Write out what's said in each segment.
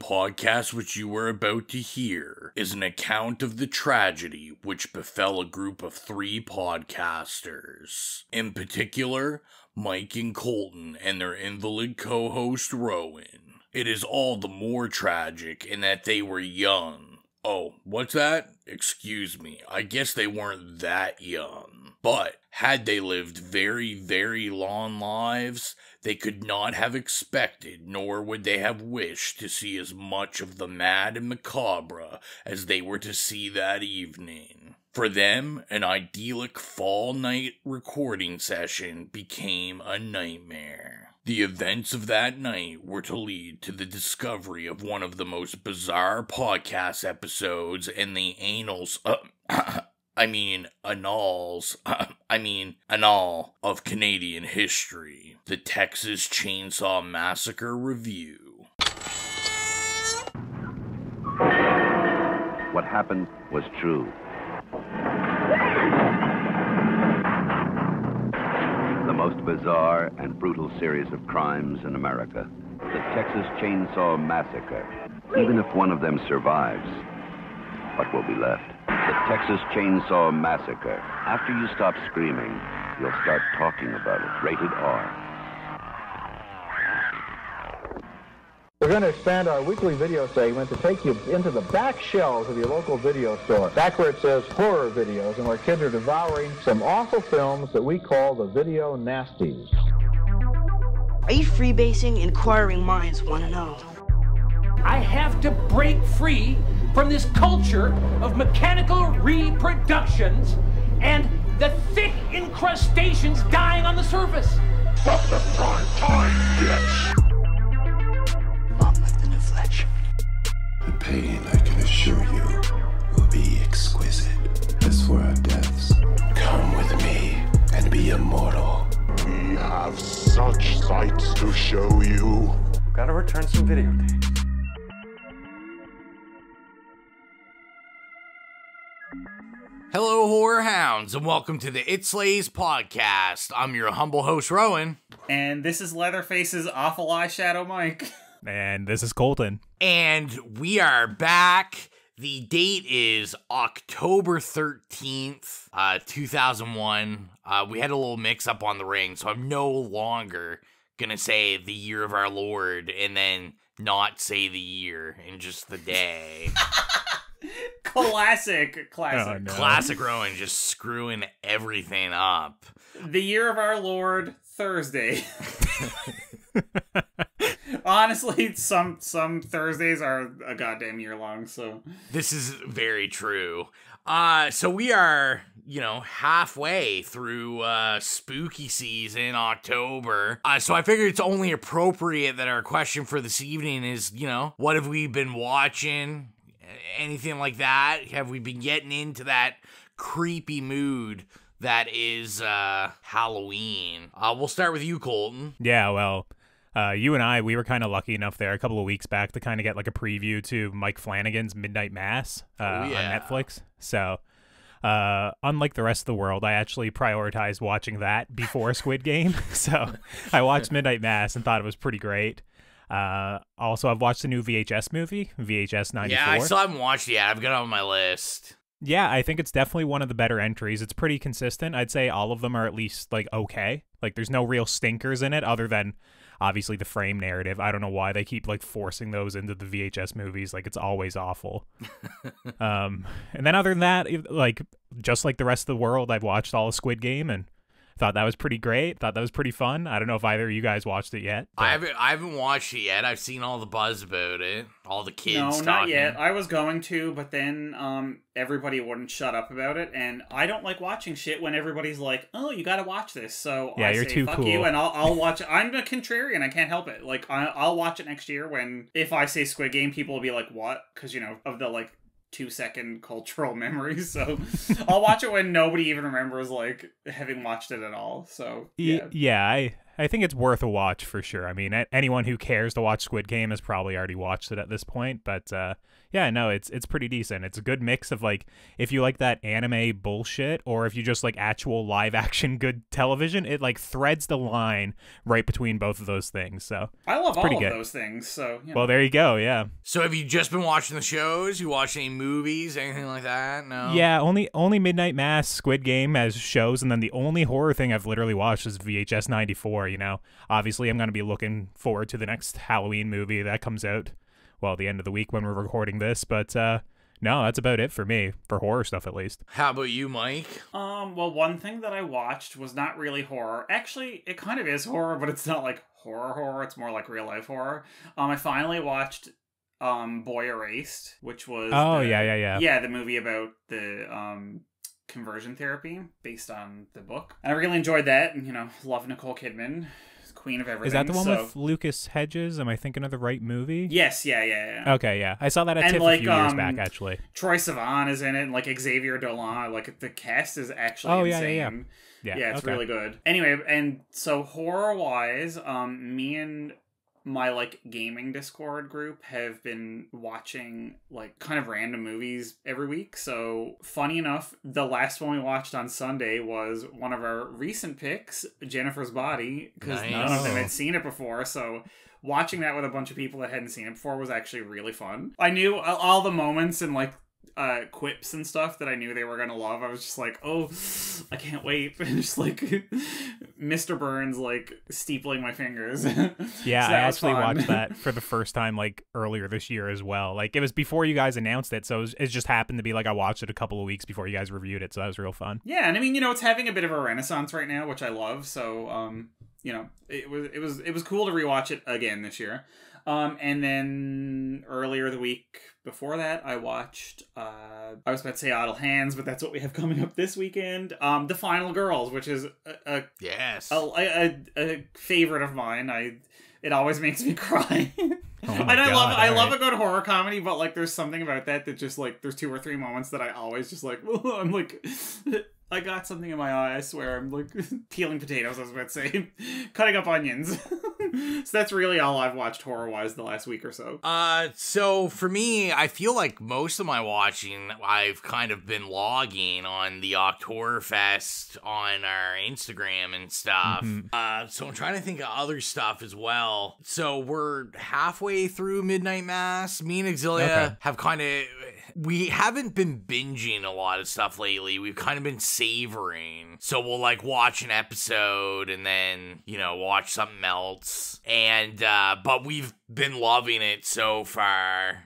podcast which you are about to hear is an account of the tragedy which befell a group of 3 podcasters. In particular, Mike and Colton and their invalid co-host Rowan. It is all the more tragic in that they were young. Oh, what's that? Excuse me, I guess they weren't that young. But had they lived very, very long lives, they could not have expected, nor would they have wished to see as much of the mad and macabre as they were to see that evening. For them, an idyllic fall night recording session became a nightmare. The events of that night were to lead to the discovery of one of the most bizarre podcast episodes in the annals of Canadian history, the Texas Chainsaw Massacre Review. What happened was true. The most bizarre and brutal series of crimes in America, the Texas Chainsaw Massacre. Even if one of them survives, what will be left? The Texas Chainsaw Massacre. After you stop screaming, you'll start talking about it. Rated R. We're going to expand our weekly video segment to take you into the back shelves of your local video store. Back where it says horror videos and where kids are devouring some awful films that we call the video nasties. Are you freebasing? Inquiring minds want to know. I have to break free from this culture of mechanical reproductions and the thick incrustations dying on the surface. Fuck the prime time, bitch! Mom with the new fletch. The pain, I can assure you, will be exquisite. As for our deaths, come with me and be immortal. We have such sights to show you. Gotta return some videotapes. Hello, horror hounds, and welcome to the It Slays podcast. I'm your humble host, Rowan. And this is Leatherface's Awful Eyeshadow Mike. And this is Colton. And we are back. The date is October 13th, 2001. We had a little mix-up on the ring, so I'm no longer gonna say the year of our Lord and then not say the year and just the day. Classic. Oh, no. Classic Rowan, just screwing everything up. The year of our Lord, Thursday. Honestly, some Thursdays are a goddamn year long, so. This is very true. So we are, halfway through spooky season, October. So I figured it's only appropriate that our question for this evening is, what have we been watching? Anything like that? Have we been getting into that creepy mood that is Halloween? We'll start with you, Colton. Yeah, well, you and I, we were kind of lucky enough there a couple of weeks back to kind of get like a preview to Mike Flanagan's Midnight Mass on Netflix. So, unlike the rest of the world, I actually prioritized watching that before Squid Game. So I watched Midnight Mass and thought it was pretty great. Also, I've watched the new VHS movie, VHS 94. Yeah, I still haven't watched it yet. I've got it on my list. Yeah, I think it's definitely one of the better entries. It's pretty consistent. I'd say all of them are at least, okay. Like, there's no real stinkers in it other than, obviously, the frame narrative. I don't know why they keep, forcing those into the VHS movies. It's always awful. And then other than that, just like the rest of the world, I've watched all of Squid Game and thought that was pretty great. Thought that was pretty fun. I don't know if either of you guys watched it yet. But I haven't watched it yet. I've seen all the buzz about it. All the kids talking. No, not yet. I was going to, but then everybody wouldn't shut up about it, and I don't like watching shit when everybody's like, "Oh, you got to watch this." So yeah, I you're say, too "Fuck cool." you," and I'll watch it. I'm a contrarian. I can't help it. I'll watch it next year when if I say Squid Game, people will be like, "What?" Because of the 2-second cultural memories. So I'll watch it when nobody even remembers having watched it at all. So yeah, I think it's worth a watch for sure. I mean, anyone who cares to watch Squid Game has probably already watched it at this point. But yeah, no, it's pretty decent. It's a good mix of like if you like that anime bullshit, or if you just like actual live action good television. It like threads the line right between both of those things. So I love all of good. those things. So well, there you go. Yeah. So have you just been watching the shows? You watch any movies, anything like that? No. Yeah, only Midnight Mass, Squid Game as shows, and then the only horror thing I've literally watched is VHS 94. You know, obviously I'm going to be looking forward to the next Halloween movie that comes out, well, the end of the week when we're recording this, but no, that's about it for me, for horror stuff at least. How about you, Mike? Well, one thing that I watched was not really horror. Actually, it kind of is horror, but it's not like horror, it's more like real life horror. I finally watched Boy Erased, which was yeah, the movie about the conversion therapy based on the book. And I really enjoyed that, and love Nicole Kidman, queen of everything. Is that the one with Lucas Hedges? Am I thinking of the right movie? Yes, yeah. Okay, yeah. I saw that at TIFF a few years back, actually. Troye Sivan is in it, and like Xavier Dolan. Like the cast is actually insane. Yeah, it's really good. Anyway, and so horror-wise, me and my like gaming Discord group have been watching like kind of random movies every week. So funny enough, the last one we watched on Sunday was one of our recent picks, Jennifer's Body, because none of them had seen it before. So watching that with a bunch of people that hadn't seen it before was actually really fun. I knew all the moments and like quips and stuff that I knew they were gonna love. I was just like, oh, I can't wait. And just like Mr. Burns like steepling my fingers. Yeah, so I actually watched that for the first time like earlier this year as well. Like it was before you guys announced it, so it just happened to be like I watched it a couple of weeks before you guys reviewed it, so that was real fun. Yeah, and I mean, it's having a bit of a renaissance right now, which I love. So it was cool to rewatch it again this year. And then earlier the week before that, I watched, I was about to say Idle Hands, but that's what we have coming up this weekend. The Final Girls, which is a favorite of mine. It always makes me cry. And I love a good horror comedy, but like there's something about that just like there's 2 or 3 moments that I always just like I'm like I got something in my eye. I swear I'm like peeling potatoes. I was about to say cutting up onions. So that's really all I've watched horror wise the last week or so. So for me, I feel like most of my watching I've kind of been logging on the OCTHORRORFEST on our Instagram and stuff. Mm-hmm. So I'm trying to think of other stuff as well. So we're halfway through Midnight Mass. Me and Exilia have kind of, we haven't been binging a lot of stuff lately. We've kind of been savoring. So we'll like watch an episode and then, watch something else. And, but we've been loving it so far.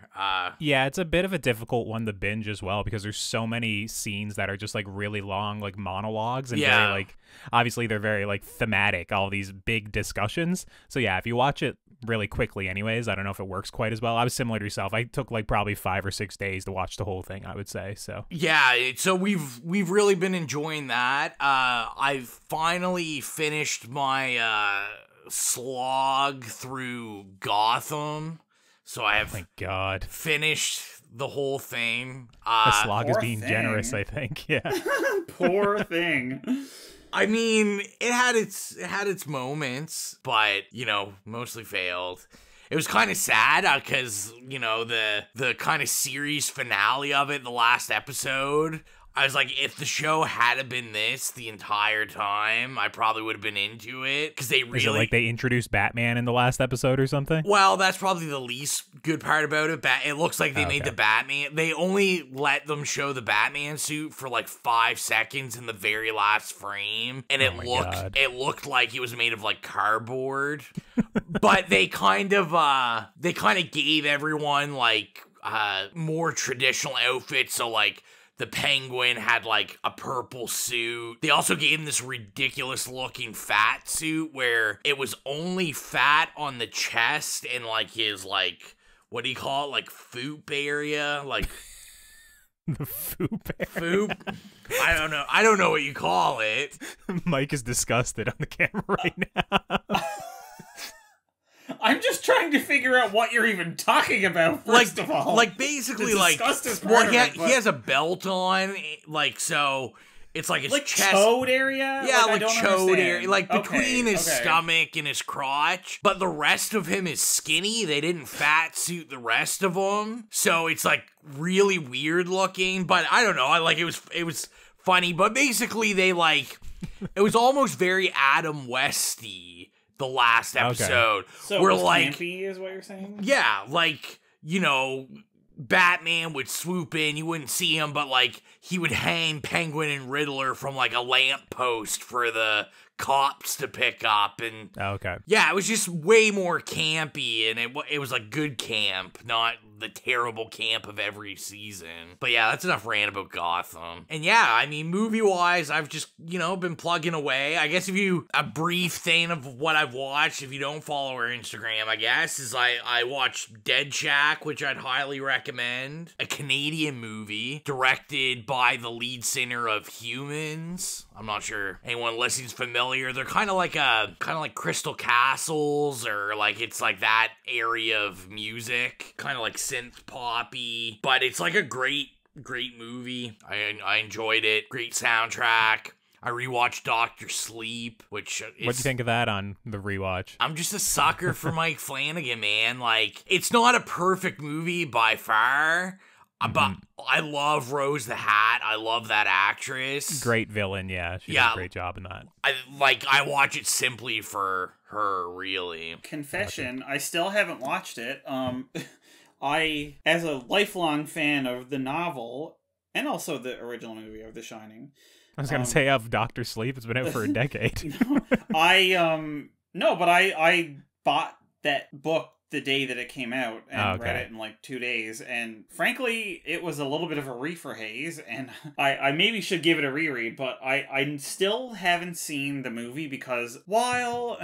Yeah, it's a bit of a difficult one to binge as well because there's so many scenes that are just like really long, like monologues and very like, obviously they're very like thematic, all these big discussions. So yeah, if you watch it really quickly anyways, I don't know if it works quite as well. I was similar to yourself. I took like probably 5 or 6 days to watch the whole thing, I would say. So yeah, so we've really been enjoying that. I've finally finished my slog through Gotham, so I have finished the whole thing. The slog is being generous, I think. Yeah. Poor thing. I mean, it had its moments, but mostly failed. It was kind of sad because the kind of series finale of it, the last episode, I was like, if the show had been this the entire time, I probably would have been into it because they really... Is it like they introduced Batman in the last episode or something? Well, that's probably the least good part about it. It looks like they made the Batman... They only let them show the Batman suit for like 5 seconds in the very last frame, and it looked like it was made of like cardboard. But they kind of gave everyone like more traditional outfits, so like the Penguin had like a purple suit. They also gave him this ridiculous looking fat suit where it was only fat on the chest and like his like, what do you call it? Like foop area? Like the foop area? Foop? I don't know. I don't know what you call it. Mike is disgusted on the camera right now. I'm just trying to figure out what you're even talking about, first of all. Like, basically, like, well, he has a belt on, like, so It's like his like chest. chode area? Yeah, like chode area. Like between his okay. stomach and his crotch. But the rest of him is skinny. They didn't fat suit the rest of him. So it's like really weird looking. But I don't know. It was funny. But basically they like, it was almost very Adam Westy, the last episode. Okay. So where it was like, campy is what you're saying? Yeah, like, you know, Batman would swoop in, you wouldn't see him, but like he would hang Penguin and Riddler from like a lamppost for the cops to pick up, and yeah, it was just way more campy, and it was a good camp, not the terrible camp of every season. But yeah, that's enough rant about Gotham. And yeah, I mean, movie-wise, I've just, you know, been plugging away. I guess a brief thing of what I've watched, if you don't follow our Instagram, I guess, is I watched Dead Shack, which I'd highly recommend. A Canadian movie directed by the lead singer of Humans. I'm not sure anyone listening's familiar. They're kind of like Crystal Castles, or like it's like that area of music, kind of like synth poppy, but it's like a great movie. I enjoyed it. Great soundtrack. I rewatched Dr. Sleep, which what'd you think of that on the rewatch? I'm just a sucker for Mike Flanagan, man. Like, it's not a perfect movie by far, but I love Rose the Hat. I love that actress. Great villain, yeah. She did a great job in that. I watch it simply for her, really. Confession, I still haven't watched it. I, as a lifelong fan of the novel, and also the original movie of The Shining. I was going to say of Dr. Sleep. It's been out for a decade. I bought that book the day that it came out and read it in like 2 days. And frankly, it was a little bit of a reefer haze. And I maybe should give it a reread, but I still haven't seen the movie because while...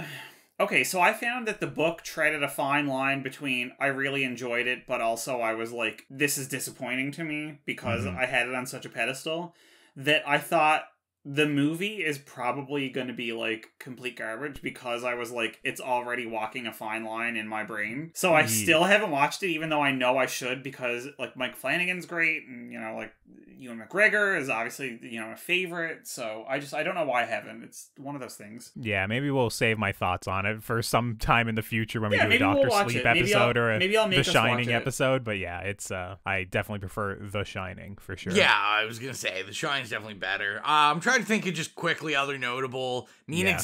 Okay, so I found that the book treaded a fine line between I really enjoyed it, but also I was like, this is disappointing to me because I had it on such a pedestal, that I thought the movie is probably going to be like complete garbage because I was like, it's already walking a fine line in my brain. So I still haven't watched it, even though I know I should, because like Mike Flanagan's great, and you know, like Ewan McGregor is obviously, you know, a favorite. So I don't know why I haven't. It's one of those things. Yeah, maybe we'll save my thoughts on it for some time in the future when we do a Dr. Sleep episode or The Shining episode. But yeah, it's I definitely prefer The Shining for sure. Yeah, I was gonna say The Shining's definitely better. I'm trying to think of just quickly other notable. Me and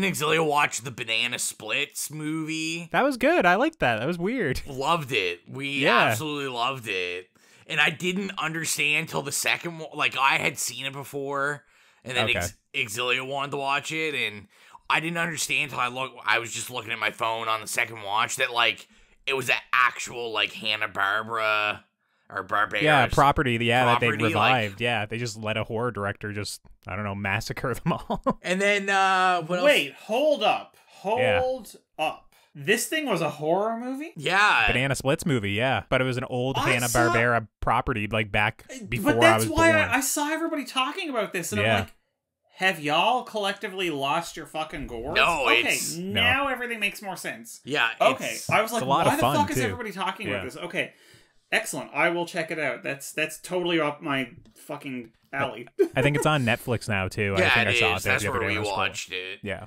Exilia watched the Banana Splits movie. That was good. I liked that. That was weird. Loved it. We absolutely loved it. And I didn't understand till the second one. Like, I had seen it before, and then Exilia wanted to watch it, and I didn't understand till I was just looking at my phone on the second watch that, like, it was an actual, like, Hanna-Barbera or Barbera property that they revived. Like, they just let a horror director just, I don't know, massacre them all. And then, what else? Wait, hold up. Hold up. This thing was a horror movie? Yeah. Banana Splits movie, yeah. But it was an old Hanna-Barbera property, like, back before I was born. But that's why I saw everybody talking about this, and I'm like, have y'all collectively lost your fucking gourds? No, now everything makes more sense. Yeah. Okay, I was like, why the fuck is too. everybody talking about this? Okay, excellent. I will check it out. That's totally up my fucking alley. I think it's on Netflix now, too. Yeah, I think it I saw is. it there That's the other where day. we watched it. Yeah.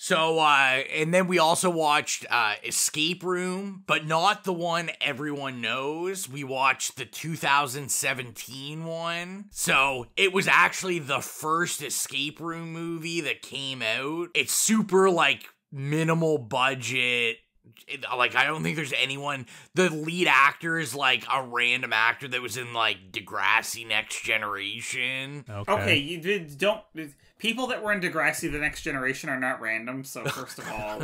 So, and then we also watched Escape Room, but not the one everyone knows. We watched the 2017 one. So, it was actually the first Escape Room movie that came out. It's super, like, minimal budget. Like, I don't think there's anyone... The lead actor is, like, a random actor that was in, like, Degrassi Next Generation. Okay, you don't... People that were in Degrassi The Next Generation are not random, so first of all,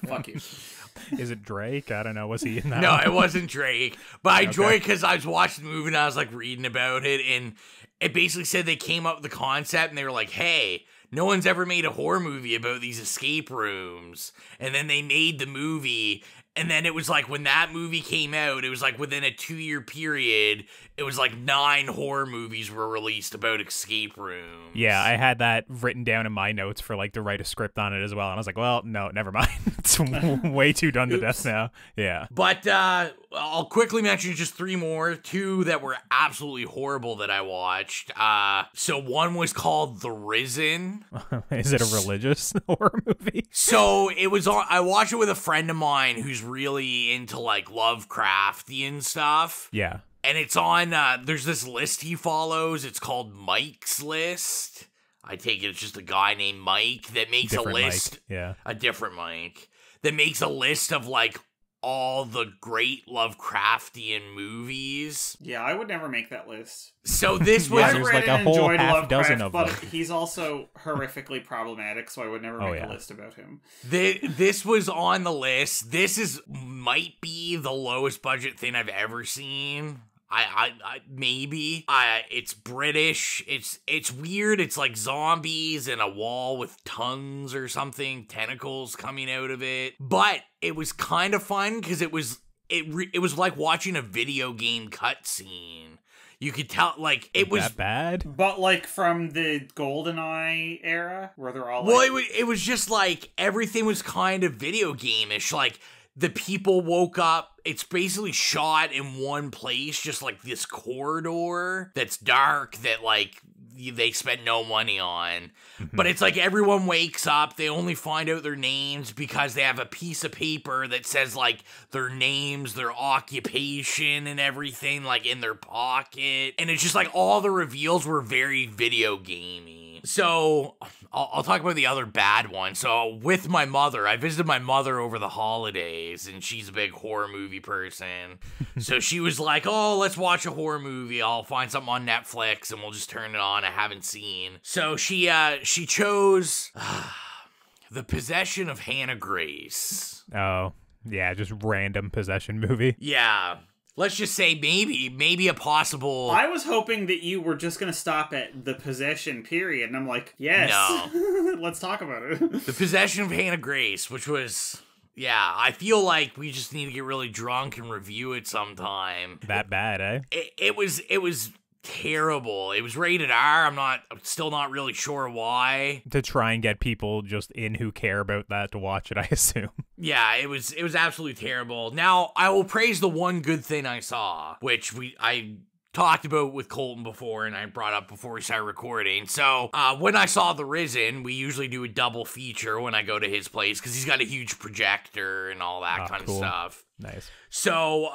fuck you. Is it Drake? I don't know. Was he in that No, one? it wasn't Drake. But I enjoyed it because I was watching the movie and I was, like, reading about it, and it basically said they came up with the concept and they were like, hey... No one's ever made a horror movie about these escape rooms. And then they made the movie, And then it was like when that movie came out, it was like within a 2-year period, it was like 9 horror movies were released about escape rooms. Yeah, I had that written down in my notes for like to write a script on it as well. And I was like, well, no, never mind. It's way too done to death now. Yeah. But I'll quickly mention just 3 more. 2 that were absolutely horrible that I watched. So one was called The Risen. Is it a religious horror movie? So it was on, I watched it with a friend of mine who's really into like Lovecraftian stuff. Yeah. And it's on, there's this list he follows. It's called Mike's List. I take it it's just a guy named Mike that makes Different a list. Mike. Yeah. A different Mike. That makes a list of like all the great Lovecraftian movies. Yeah, I would never make that list. So this was... there's like a whole half dozen of them. But he's also horrifically problematic, so I would never make a list about him. This was on the list. This might be the lowest budget thing I've ever seen. Maybe. It's British. It's weird. It's like zombies and a wall with tongues or something, tentacles coming out of it. But it was kind of fun because it was like watching a video game cutscene. You could tell, like, it was that bad. But like from the GoldenEye era, where they're all like, well, it was just like everything was kind of video game-ish. Like the people woke up. It's basically shot in one place, just like this corridor that's dark that like they spent no money on. But it's like everyone wakes up, they only find out their names because they have a piece of paper that says like their names, their occupation and everything like in their pocket. And it's just like all the reveals were very video gamey. So I'll talk about the other bad one. So with my mother, I visited my mother over the holidays and she's a big horror movie person. So she was like, oh, let's watch a horror movie. I'll find something on Netflix and we'll just turn it on. I haven't seen. So she chose The Possession of Hannah Grace. Oh, yeah, just random possession movie. Yeah. Let's just say maybe a possible... I was hoping that you were just going to stop at the possession period. And I'm like, yes. No. Let's talk about it. The Possession of Hannah Grace, which was... Yeah, I feel like we just need to get really drunk and review it sometime. That bad, eh? It was terrible. It was rated R. I'm still not really sure why. To try and get people just in who care about that to watch it, I assume. Yeah, it was absolutely terrible. Now, I will praise the one good thing I saw, which I talked about with Colton before and I brought up before we started recording. So when I saw The Risen, we usually do a double feature when I go to his place because he's got a huge projector and all that kind of stuff. Nice. So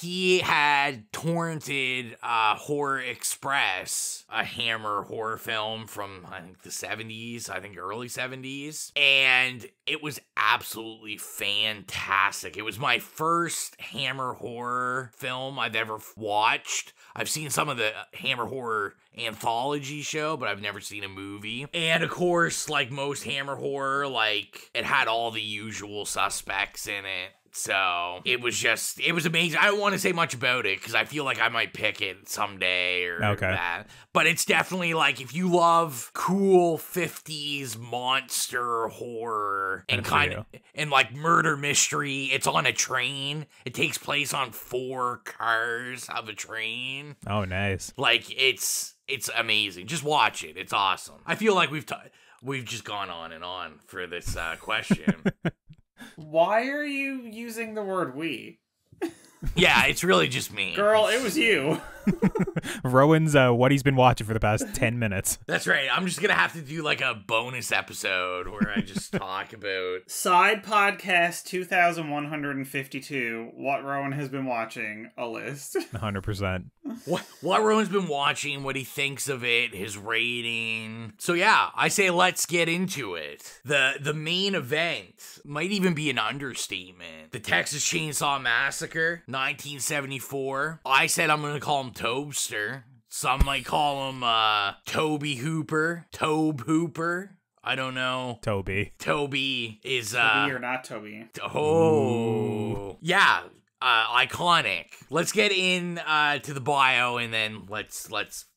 he had torrented Horror Express, a Hammer horror film from, I think, the 70s, early 70s. And it was absolutely fantastic. It was my first Hammer horror film I've ever watched. I've seen some of the Hammer horror anthology show, but I've never seen a movie. And of course, like most Hammer horror, like it had all the usual suspects in it. So it was amazing. I don't want to say much about it because I feel like I might pick it someday or that. But it's definitely like if you love cool 50s monster horror and and like murder mystery, it's on a train. It takes place on 4 cars of a train. Oh, nice. Like it's amazing. Just watch it. It's awesome. I feel like we've just gone on and on for this question. Why are you using the word we? Yeah, it's really just me. Girl, it was you. Rowan's what he's been watching for the past 10 minutes. That's right. I'm just going to have to do like a bonus episode where I just talk about... Side podcast 2152, what Rowan has been watching, a list. 100%. What Rowan's been watching, what he thinks of it, his rating. So yeah, I say let's get into it. The main event might even be an understatement. The Texas Chainsaw Massacre, 1974. I said I'm going to call him Tobster. Some might call him Tobe Hooper. Tobe Hooper. I don't know. Toby is Toby or not Toby. Oh. Yeah. Iconic. Let's get in to the bio and then let's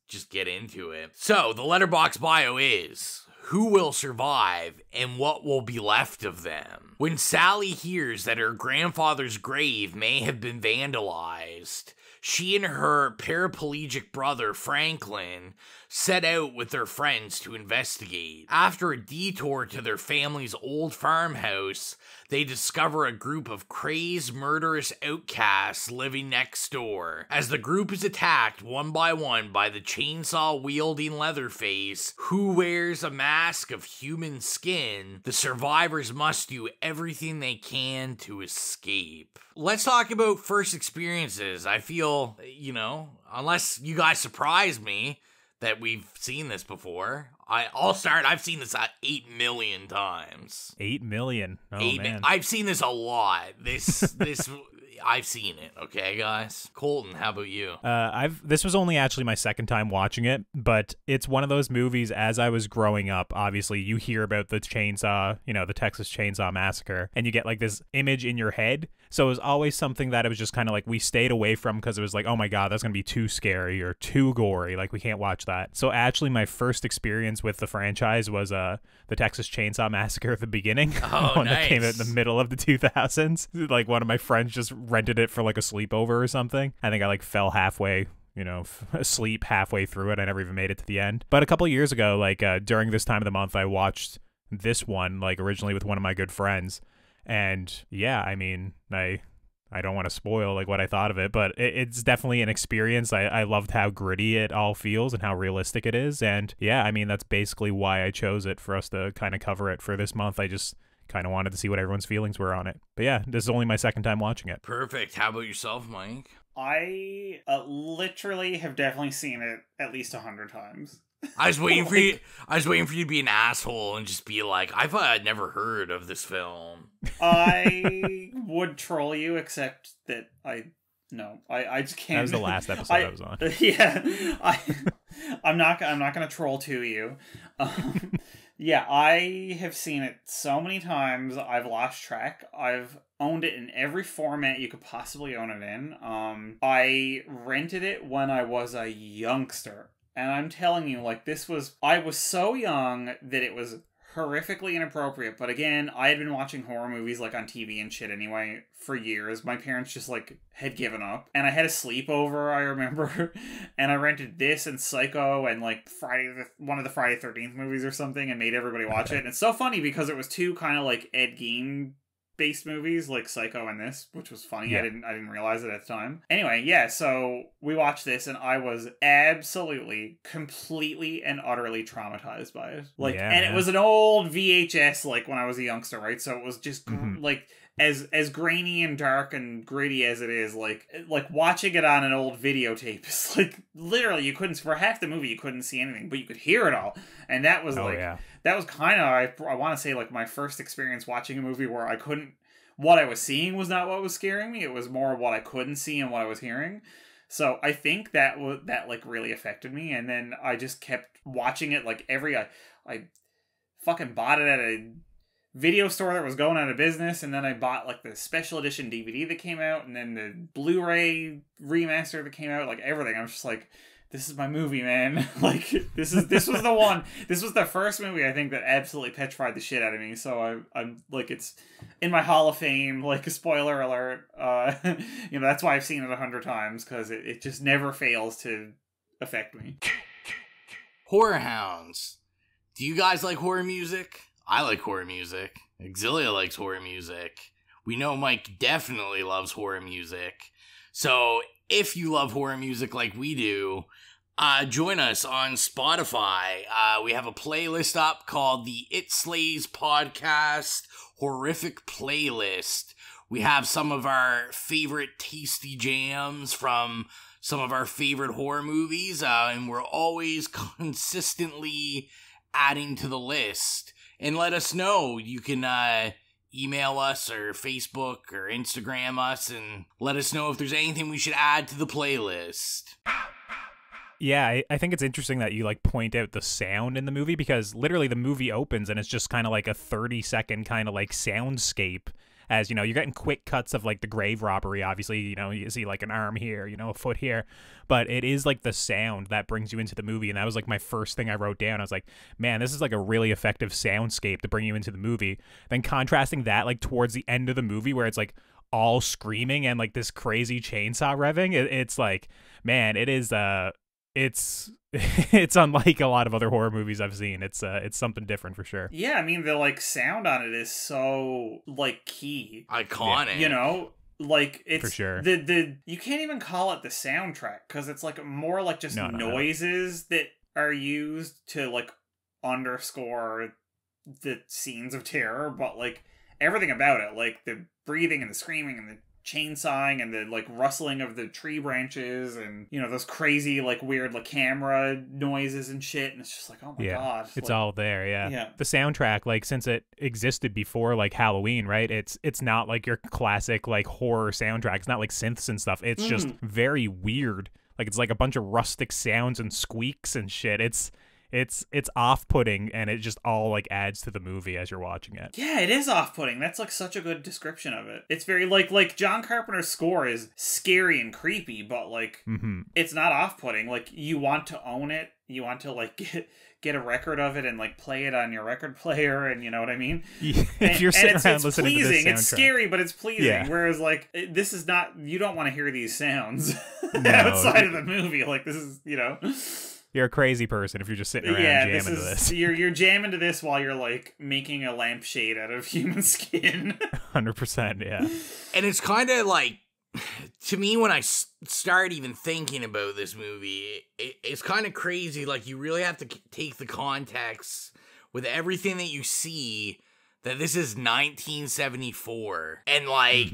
just get into it. So the Letterboxd bio is: Who will survive, and what will be left of them? When Sally hears that her grandfather's grave may have been vandalized, she and her paraplegic brother, Franklin, set out with their friends to investigate. After a detour to their family's old farmhouse, they discover a group of crazed, murderous outcasts living next door. As the group is attacked one by the chainsaw-wielding Leatherface, who wears a mask of human skin, the survivors must do everything they can to escape. Let's talk about first experiences. I feel, unless you guys surprise me that we've seen this before, I'll start. I've seen this 8 million times. 8 million? Oh, man. I've seen this a lot. This I've seen it, okay, guys? Colton, how about you? This was only actually my second time watching it, but it's one of those movies. As I was growing up, obviously you hear about the chainsaw, the Texas Chainsaw Massacre, and you get like this image in your head. So it was always something that it was just kind of like we stayed away from because it was like, oh my God, that's going to be too scary or too gory. Like we can't watch that. So actually my first experience with the franchise was the Texas Chainsaw Massacre at the beginning. Oh, one nice. that came out in the middle of the 2000s. Like one of my friends just rented it for like a sleepover or something. I think I like fell halfway, asleep halfway through it. I never even made it to the end. But a couple of years ago, like during this time of the month, I watched this one, like originally with one of my good friends. And yeah, I mean, I don't want to spoil like what I thought of it, but it's definitely an experience. I loved how gritty it all feels and how realistic it is. And yeah, I mean, that's basically why I chose it for us to kind of cover it for this month. I just kind of wanted to see what everyone's feelings were on it. But yeah, this is only my second time watching it. Perfect. How about yourself, Mike? I literally have definitely seen it at least 100 times. I was waiting for you. I was waiting for you to be an asshole and just be like, I thought I'd never heard of this film. I would troll you, except that I just can't. That was the last episode I was on. Yeah, I'm not gonna troll to you. Yeah, I have seen it so many times, I've lost track. I've owned it in every format you could possibly own it in. I rented it when I was a youngster. And I'm telling you, like, I was so young that it was horrifically inappropriate. But again, I had been watching horror movies, like, on TV and shit anyway for years. My parents just, like, had given up. And I had a sleepover, I remember. And I rented this and Psycho and, like, one of the Friday 13th movies or something and made everybody watch it. And it's so funny because it was two kind of, like, Ed Gein based movies like Psycho and this, which was funny. Yeah. I didn't realize it at the time. Anyway, yeah, so we watched this and I was absolutely, completely and utterly traumatized by it. Like, yeah, and man. It was an old VHS, like when I was a youngster, right? So it was just like as grainy and dark and gritty as it is, like watching it on an old videotape is like literally you couldn't, for half the movie you couldn't see anything, but you could hear it all. And that was that was kind of, I want to say, like my first experience watching a movie where what I was seeing was not what was scaring me. It was more what I couldn't see and what I was hearing. So I think that like really affected me. And then I just kept watching it like I fucking bought it at a video store that was going out of business, and then I bought like the special edition DVD that came out, and then the Blu-ray remaster that came out, like everything. I was just like, this is my movie, man. Like this was the one. This was the first movie I think that absolutely petrified the shit out of me. So I'm like, it's in my Hall of Fame. Like, a spoiler alert. That's why I've seen it 100 times, because it just never fails to affect me. Horror hounds. Do you guys like horror music? I like horror music. Exilia likes horror music. We know Mike definitely loves horror music. So if you love horror music like we do, join us on Spotify. We have a playlist up called the It Slays Podcast Horrific Playlist. We have some of our favorite tasty jams from some of our favorite horror movies, and we're always consistently adding to the list. And let us know. You can email us or Facebook or Instagram us and let us know if there's anything we should add to the playlist. Yeah, I think it's interesting that you like point out the sound in the movie, because literally the movie opens and it's just kind of like a 30-second kind of like soundscape as, you know, you're getting quick cuts of like the grave robbery. Obviously, you know, you see like an arm here, you know, a foot here, but it is like the sound that brings you into the movie. And that was like my first thing I wrote down. I was like, man, this is like a really effective soundscape to bring you into the movie. Then contrasting that like towards the end of the movie where it's like all screaming and like this crazy chainsaw revving, it's like, man, it is it's unlike a lot of other horror movies I've seen. It's something different for sure. Yeah, I mean, the like sound on it is so like key, iconic. You know, like it's for sure. The you can't even call it the soundtrack because it's like more like just noises that are used to like underscore the scenes of terror, but like everything about it, like the breathing and the screaming and the chainsawing and the like rustling of the tree branches and, you know, those crazy like weird like camera noises and shit, and it's just like, oh my god, it's like, all there. Yeah, the soundtrack, like, since it existed before like Halloween, right, it's not like your classic like horror soundtrack. It's not like synths and stuff. It's just very weird. Like, it's like a bunch of rustic sounds and squeaks and shit. It's off-putting, and it just all like adds to the movie as you're watching it. Yeah, it is off-putting. That's like such a good description of it. It's very like John Carpenter's score is scary and creepy, but like it's not off-putting. Like, you want to own it. You want to like get a record of it and like play it on your record player, and you know what I mean? If you're sitting around listening pleasing. to this soundtrack. It's scary, but it's pleasing. Yeah. Whereas like this is not. You don't want to hear these sounds outside of the movie. Like, this is, you know. You're a crazy person if you're just sitting around jamming to this. You're jamming to this while you're like making a lampshade out of human skin. 100%, yeah. And it's kind of like, to me, when I start even thinking about this movie, it's kind of crazy. Like, you really have to take the context with everything that you see, that this is 1974. And like...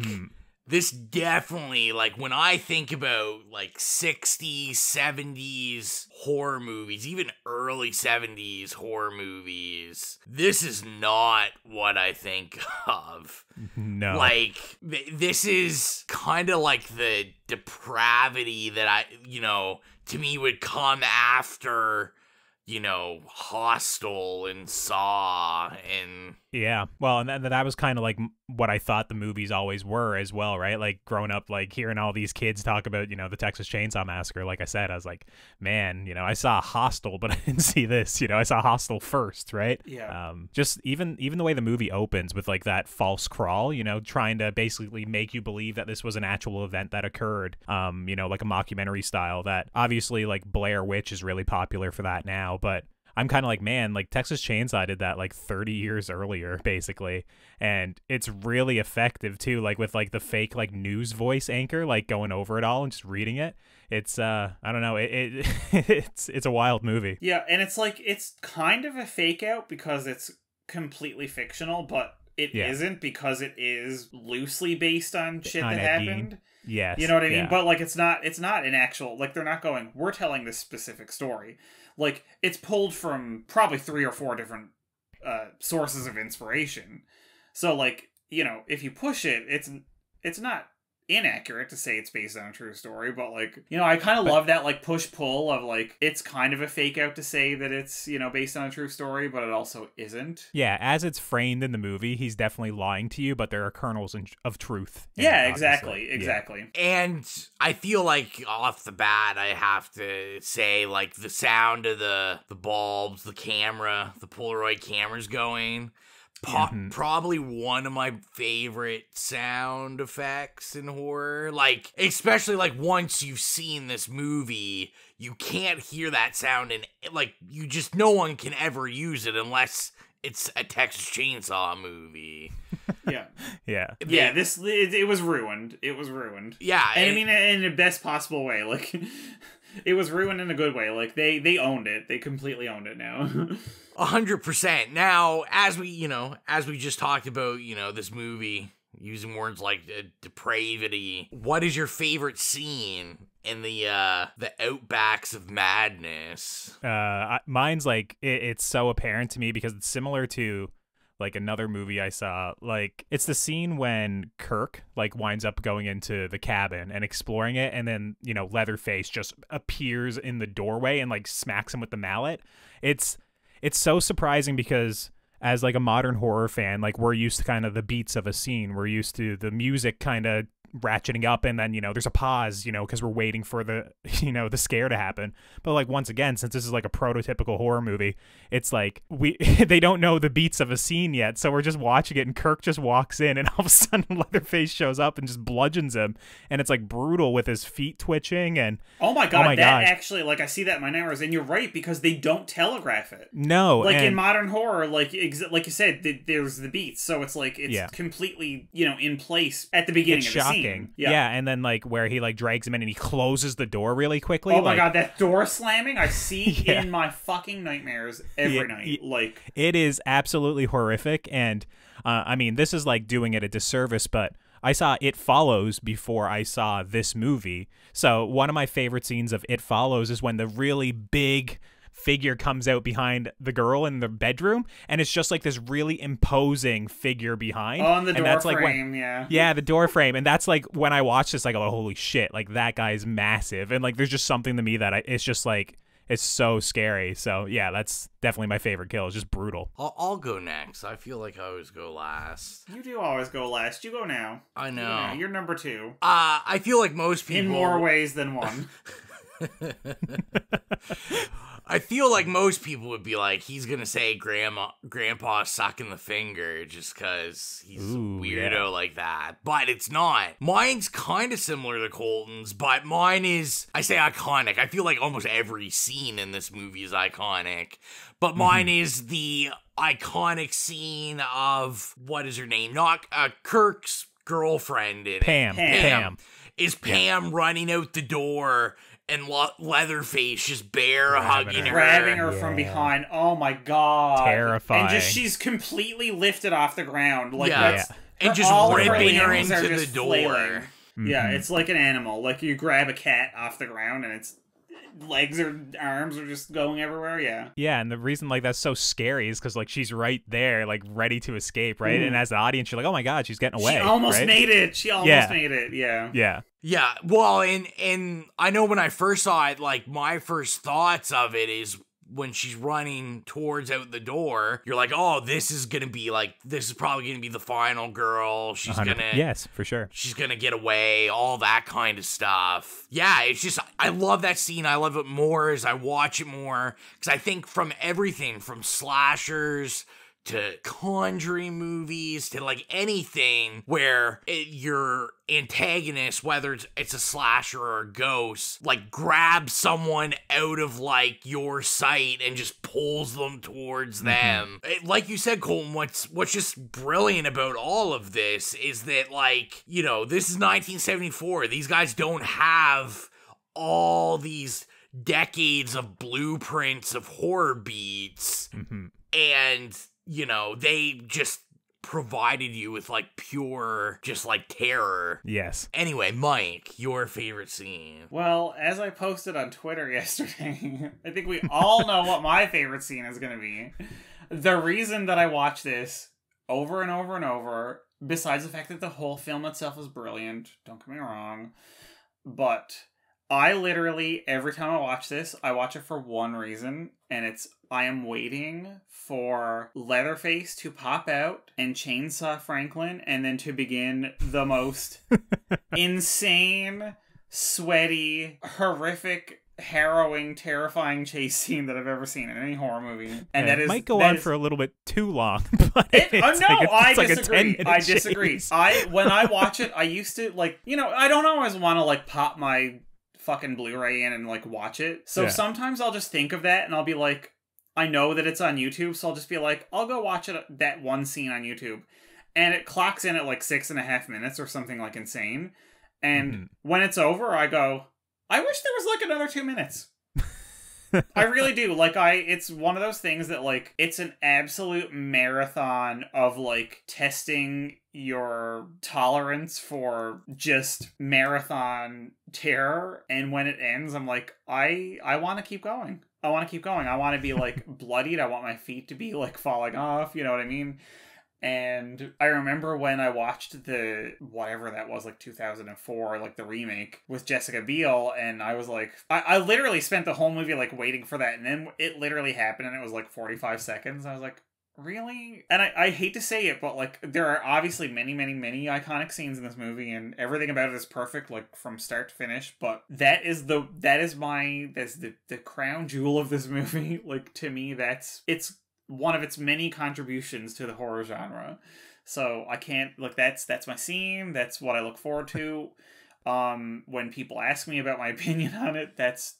This definitely, like, when I think about, like, 60s, 70s horror movies, even early 70s horror movies, this is not what I think of. No. Like, this is kind of like the depravity that I, you know, to me would come after, you know, Hostel and Saw and... Yeah, well, and that was kind of like what I thought the movies always were as well, right? Like, growing up, like, hearing all these kids talk about, you know, the Texas Chainsaw Massacre, like I said, I was like, man, you know, I saw Hostel, but I didn't see this, you know, I saw Hostel first, right? Yeah. Just even the way the movie opens with, like, that false crawl, you know, trying to basically make you believe that this was an actual event that occurred, you know, like a mockumentary style, that obviously, like, Blair Witch is really popular for that now, but I'm kind of like, man, like, Texas Chainsaw did that like 30 years earlier, basically. And it's really effective too, like with like the fake like news voice anchor, like going over it all and just reading it. It's I don't know, it's a wild movie. Yeah, and it's like, it's kind of a fake out because it's completely fictional, but it isn't, because it is loosely based on shit that happened. Yes. You know what I mean? But like, it's not an actual, like, they're not going, we're telling this specific story. Like, it's pulled from probably 3 or 4 different sources of inspiration. So like, you know, if you push it, it's not inaccurate to say it's based on a true story, but like, you know, I kind of love that like push-pull of like, it's kind of a fake out to say that it's, you know, based on a true story, but it also isn't. Yeah, as it's framed in the movie, he's definitely lying to you, but there are kernels of truth. Yeah, exactly. Yeah. And I feel like off the bat, I have to say, like, the sound of the bulbs, the camera, the Polaroid cameras going, probably one of my favorite sound effects in horror. Like, especially like once you've seen this movie, you can't hear that sound, and like, you just, no one can ever use it unless it's a Texas Chainsaw movie. Yeah. Yeah. It was ruined. It was ruined. Yeah. And I mean, in the best possible way. Like, it was ruined in a good way. Like, they owned it. They completely owned it now. 100%. Now, as we just talked about, you know, this movie using words like depravity, what is your favorite scene in the Outbacks of Madness? Mine's like, it's so apparent to me because it's similar to like another movie I saw. Like, it's the scene when Kirk like winds up going into the cabin and exploring it, and then, you know, Leatherface just appears in the doorway and like smacks him with the mallet. It's so surprising because as like a modern horror fan, like we're used to kind of the beats of a scene. We're used to the music kind of ratcheting up, and then, you know, there's a pause, you know, because we're waiting for the, you know, the scare to happen. But like, once again, since this is like a prototypical horror movie, it's like they don't know the beats of a scene yet, so we're just watching it, and Kirk just walks in, and all of a sudden Leatherface shows up and just bludgeons him, and it's like brutal with his feet twitching. And oh my god, that actually, like, I see that in my nightmares, and you're right, because they don't telegraph it. No, like in modern horror, like you said, there's the beats, so it's like it's completely, you know, in place at the beginning of the scene. Yeah, and then like where he like drags him in and he closes the door really quickly. Oh my god, that door slamming I see in my fucking nightmares every night. Like, it is absolutely horrific. And I mean, this is like doing it a disservice, but I saw It Follows before I saw this movie. So one of my favorite scenes of It Follows is when the really big figure comes out behind the girl in the bedroom, and it's just like this really imposing figure behind. On the door that's frame, like yeah, the door frame. And that's like when I watch this, like, oh, holy shit, like that guy's massive. And like there's just something to me that it's just like, it's so scary. So yeah, that's definitely my favorite kill. It's just brutal. I'll go next. I feel like I always go last. You do always go last. You go now. I know. You're number 2. I feel like most people, in more ways than one. I feel like most people would be like, he's gonna say grandpa sucking the finger just because he's a weirdo like that. But it's not. Mine's kind of similar to Colton's, but mine is, I say iconic. I feel like almost every scene in this movie is iconic. But mine is the iconic scene of, what is her name? Not Kirk's girlfriend in Pam. Is Pam running out the door, and Leatherface just hugging her. Grabbing her from behind. Oh my god. Terrifying. And just, she's completely lifted off the ground. Like, and just ripping her into the door. Yeah, it's like an animal. Like, you grab a cat off the ground, and its legs or arms are just going everywhere. Yeah, and the reason like that's so scary is because like she's right there, like ready to escape, right? And as the audience, you're like, oh my god, she's getting away. She almost made it. Yeah. Well, and I know when I first saw it, like my first thoughts of it is when she's running towards out the door, you're like, oh, this is probably gonna be the final girl. She's yes, for sure. She's gonna get away, all that kind of stuff. Yeah, it's just, I love that scene. I love it more as I watch it more, because I think from everything from slashers to Conjuring movies to like anything where your antagonist, whether it's a slasher or a ghost, like grabs someone out of like your sight and just pulls them towards them. Like you said, Colton, what's just brilliant about all of this is that, like, you know, this is 1974. These guys don't have all these decades of blueprints of horror beats, and you know, they just provided you with like pure, just like terror. Yes. Anyway, Mike, your favorite scene. Well, as I posted on Twitter yesterday, I think we all know what my favorite scene is going to be. The reason that I watch this over and over and over, besides the fact that the whole film itself is brilliant, don't get me wrong, but I literally, every time I watch this, I watch it for one reason, and it's I am waiting for Leatherface to pop out and chainsaw Franklin, and then to begin the most insane, sweaty, horrific, harrowing, terrifying chase scene that I've ever seen in any horror movie. And that might go on for a little bit too long. But I disagree. When I watch it, I used to, like, you know, I don't always want to like pop my fucking Blu-ray in and like watch it. So sometimes I'll just think of that and I'll be like, I know that it's on YouTube, so I'll just be like, I'll go watch it, that one scene on YouTube. And it clocks in at like 6.5 minutes or something like insane. And when it's over, I go, I wish there was like another 2 minutes. I really do. Like, it's one of those things that, like, it's an absolute marathon of, like, testing your tolerance for just marathon terror. And when it ends, I'm like, I want to keep going. I want to keep going. I want to be, like, bloodied. I want my feet to be, like, falling off. You know what I mean? And I remember when I watched the, whatever that was, like 2004, like the remake with Jessica Biel, and I was like, I literally spent the whole movie like waiting for that, and then it literally happened, and it was like 45 seconds. I was like, really? And I hate to say it, but like there are obviously many iconic scenes in this movie, and everything about it is perfect, like from start to finish. But that is the crown jewel of this movie. Like, to me, it's one of its many contributions to the horror genre. So I can't, like, that's my scene. That's what I look forward to. When people ask me about my opinion on it, that's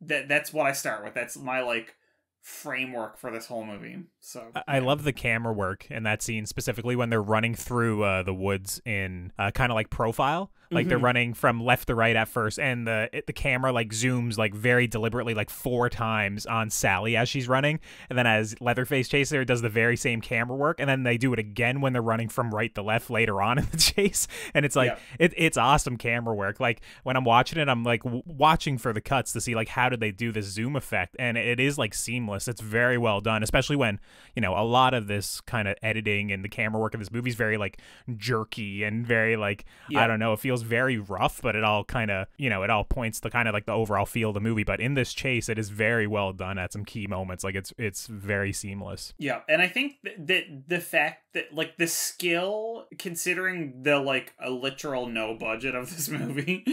what I start with. That's my, like, framework for this whole movie. So I love the camera work in that scene, specifically when they're running through the woods in kind of like profile. Like they're running from left to right at first, and the camera like zooms like very deliberately like 4 times on Sally as she's running, and then as Leatherface chases her, it does the very same camera work, and then they do it again when they're running from right to left later on in the chase, and it's like it's awesome camera work. Like when I'm watching it, I'm like watching for the cuts to see like how did they do this zoom effect, and it is like seamless. It's very well done, especially when, you know, a lot of this kind of editing and the camera work of this movie is very like jerky and very like I don't know, it feels very rough, but it all kind of, you know, it all points to kind of like the overall feel of the movie. But in this chase, it is very well done at some key moments. Like it's very seamless. Yeah, and I think that the fact that like the skill, considering the like a literal no budget of this movie,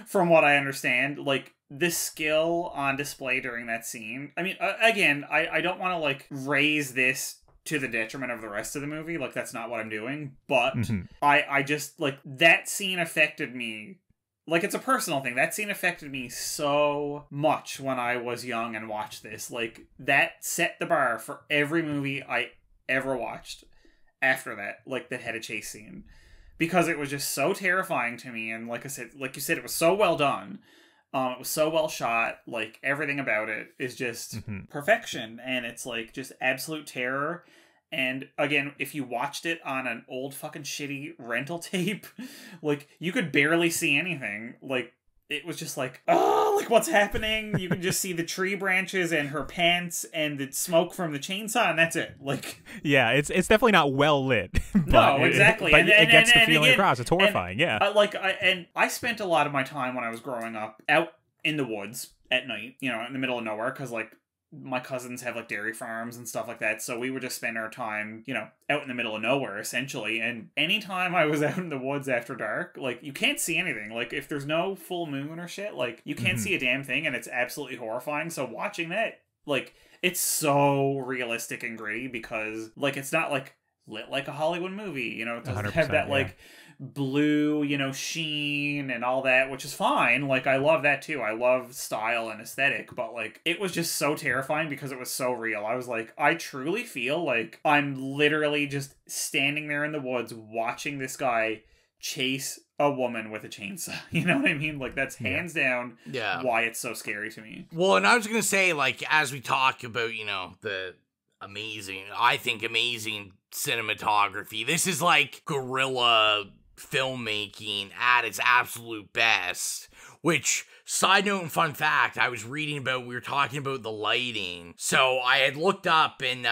from what I understand, like the skill on display during that scene. I mean, again, I don't want to like raise this to the detriment of the rest of the movie. Like, that's not what I'm doing. But I just, like, that scene affected me. Like, it's a personal thing. That scene affected me so much when I was young and watched this. Like, that set the bar for every movie I ever watched after that, like, that had a chase scene. Because it was just so terrifying to me. And like I said, like you said, it was so well done. It was so well shot. Like, everything about it is just perfection. And it's, like, just absolute terror. And, again, if you watched it on an old fucking shitty rental tape, like, you could barely see anything. Like, it was just like, oh, like, what's happening? You can just see the tree branches and her pants and the smoke from the chainsaw, and that's it. Like, yeah, it's definitely not well lit. No, exactly. But it gets the feeling across. It's horrifying, I spent a lot of my time when I was growing up out in the woods at night, you know, in the middle of nowhere, because, like, my cousins have, like, dairy farms and stuff like that, so we would just spend our time, you know, out in the middle of nowhere, essentially. And anytime I was out in the woods after dark, like, you can't see anything. Like, if there's no full moon or shit, like, you can't see a damn thing, and it's absolutely horrifying. So watching that, like, it's so realistic and gritty, because, like, it's not, like, lit like a Hollywood movie, you know? It doesn't have that, like, blue, you know, sheen and all that, which is fine. Like, I love that too. I love style and aesthetic, but like, it was just so terrifying because it was so real. I was like, I truly feel like I'm literally just standing there in the woods watching this guy chase a woman with a chainsaw. You know what I mean? Like, that's hands down why it's so scary to me. Well, and I was gonna say, like, as we talk about, you know, the amazing cinematography, this is like guerrilla filmmaking at its absolute best. Which, side note and fun fact, I was reading about, we were talking about the lighting. So I had looked up, and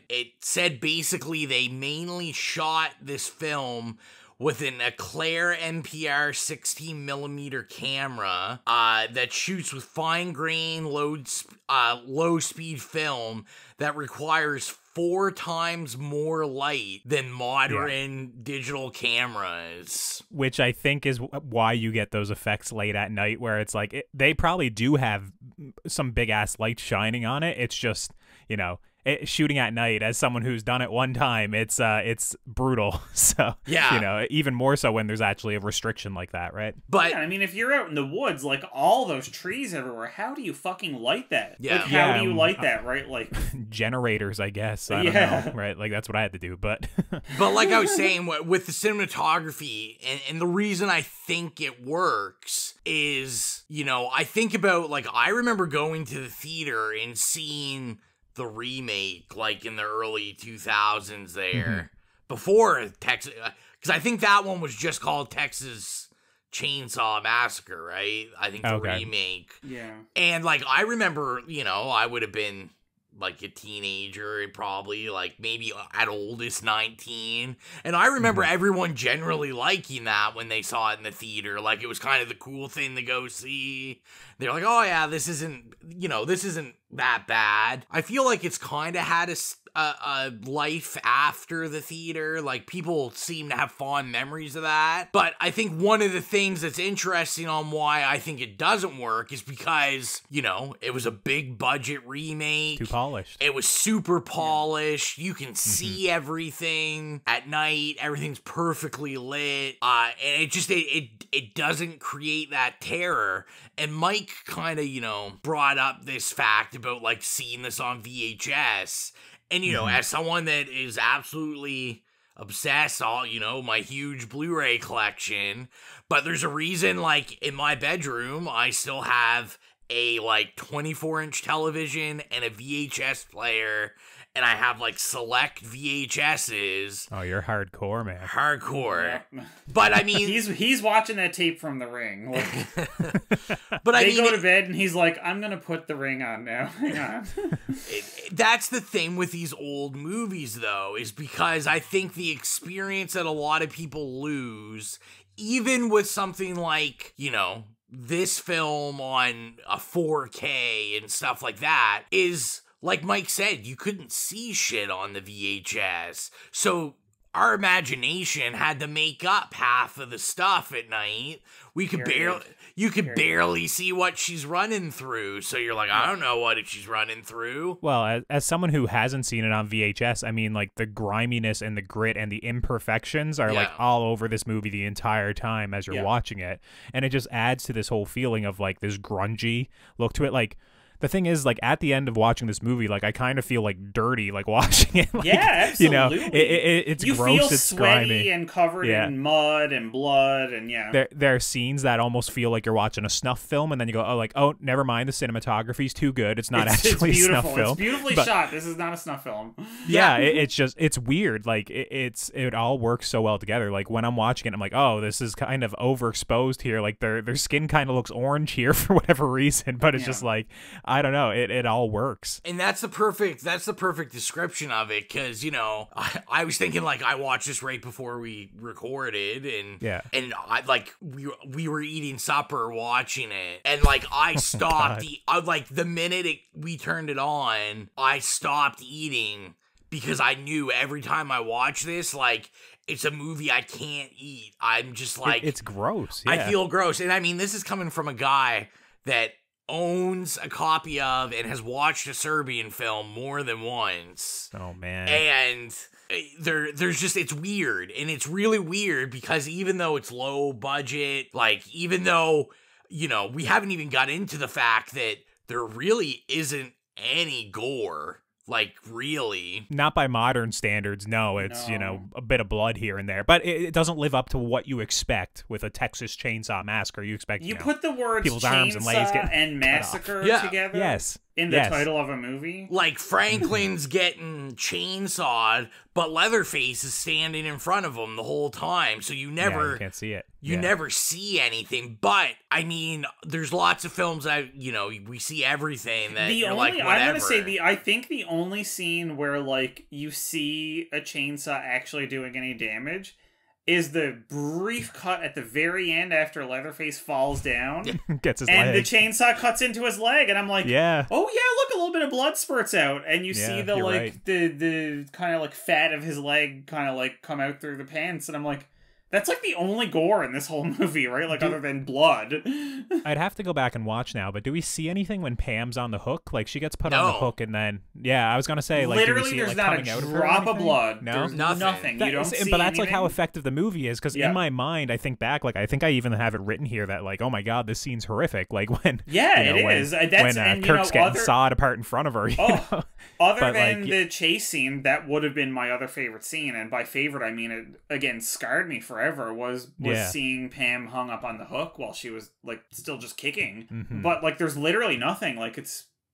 it said basically they mainly shot this film with an Eclair NPR 16mm camera that shoots with fine-grain, low-speed film that requires 4 times more light than modern digital cameras. Which I think is why you get those effects late at night, where it's like, they probably do have some big-ass light shining on it. It's just, you know, shooting at night, as someone who's done it one time, it's brutal. So, you know, even more so when there's actually a restriction like that, right? But I mean, if you're out in the woods, like, all those trees everywhere, how do you fucking light that? Like, how do you light that, right? Like, generators, I guess. I don't know, right? Like, that's what I had to do, but but like I was saying, with the cinematography, and the reason I think it works is, you know, I think about, like, I remember going to the theater and seeing the remake, like, in the early 2000s there, before Texas, because I think that one was just called Texas Chainsaw Massacre, right? I think the remake. Yeah. And, like, I remember, you know, I would have been, like, a teenager, probably, like, maybe at oldest 19. And I remember everyone generally liking that when they saw it in the theater. Like, it was kind of the cool thing to go see. They're like, oh, yeah, this isn't, you know, this isn't that bad. I feel like it's kind of had a life after the theater. Like, people seem to have fond memories of that. But I think one of the things that's interesting on why I think it doesn't work is because, you know, it was a big budget remake. Too polished. It was super polished. You can see everything at night. Everything's perfectly lit. And it just, it doesn't create that terror. And Mike kind of, you know, brought up this fact about, like, seeing this on VHS. And, you know, as someone that is absolutely obsessed, you know, my huge Blu-ray collection, but there's a reason, like, in my bedroom, I still have a, like, 24-inch television and a VHS player, and I have, like, select VHSs. Oh, you're hardcore, man. Hardcore. Yeah. But, I mean... he's watching that tape from The Ring. Like, but I they mean, go to bed, and he's like, I'm gonna put The Ring on now. Hang on. That's the thing with these old movies, though, is because I think the experience that a lot of people lose, even with something like, you know, this film on a 4K and stuff like that, is... Like Mike said, you couldn't see shit on the VHS. So our imagination had to make up half of the stuff at night. You could barely see what she's running through. So you're like, I don't know what she's running through. Well, as someone who hasn't seen it on VHS, I mean, like, the griminess and the grit and the imperfections are like all over this movie the entire time as you're watching it. And it just adds to this whole feeling of, like, this grungy look to it. Like, the thing is, like, at the end of watching this movie, like, I kind of feel, like, dirty, like, watching it. Like, yeah, absolutely. You know, it's you gross, feel it's sweaty grimy. and covered in mud and blood, and There are scenes that almost feel like you're watching a snuff film, and then you go, oh, never mind, the cinematography's too good. It's not actually a snuff film. It's beautifully shot. This is not a snuff film. Yeah, it's weird. Like, it all works so well together. Like, when I'm watching it, I'm like, oh, this is kind of overexposed here. Like, their skin kind of looks orange here for whatever reason, but it's just like, I don't know. It all works. And that's the perfect description of it, because, you know, I was thinking, like, I watched this right before we recorded, and I, like, we were eating supper watching it, and, like, I stopped the minute we turned it on, I stopped eating, because I knew every time I watch this, like, it's a movie I can't eat. I'm just like, it's gross. I feel gross. And I mean, this is coming from a guy that owns a copy of and has watched a Serbian film more than once. Oh, man. And there's just, it's weird. And it's really weird because even though it's low budget, like, even though, you know, we haven't even got into the fact that there really isn't any gore. Like, really? Not by modern standards, no. It's, you know, a bit of blood here and there. But it doesn't live up to what you expect with a Texas Chainsaw Massacre. You expect, you know, put the words people's chainsaw arms and legs and massacre together in the title of a movie. Like, Franklin's getting chainsawed, but Leatherface is standing in front of him the whole time. So you never... you can't see it. You never see anything, but, I mean, there's lots of films that, you know, we see everything that you're like, whatever. I'm gonna say, I think the only scene where, like, you see a chainsaw actually doing any damage is the brief cut at the very end after Leatherface falls down. Gets his and leg. the chainsaw cuts into his leg, and I'm like, oh yeah, look, a little bit of blood spurts out, and you see the, like, right. the kind of, like, fat of his leg kind of, like, come out through the pants, and I'm like, that's, like, the only gore in this whole movie, right? Like, other than blood. I'd have to go back and watch now, but do we see anything when Pam's on the hook? Like, she gets put on the hook, and then... Yeah, I was going to say, like, literally, do we see there's it, like, not a drop of blood. No? There's nothing. You don't see But that's, anything. like, how effective the movie is, because in my mind, I think back, like, I think I even have it written here that, like, oh my god, this scene's horrific. Like, when... Yeah, you know, it when, is. When Kirk's getting sawed apart in front of her, you know? Other than the chase scene, that would have been my other favorite scene, and by favorite, I mean, it, again, scarred me forever, was seeing Pam hung up on the hook while she was, like, still just kicking. Mm-hmm. But, like, there's literally nothing. Like,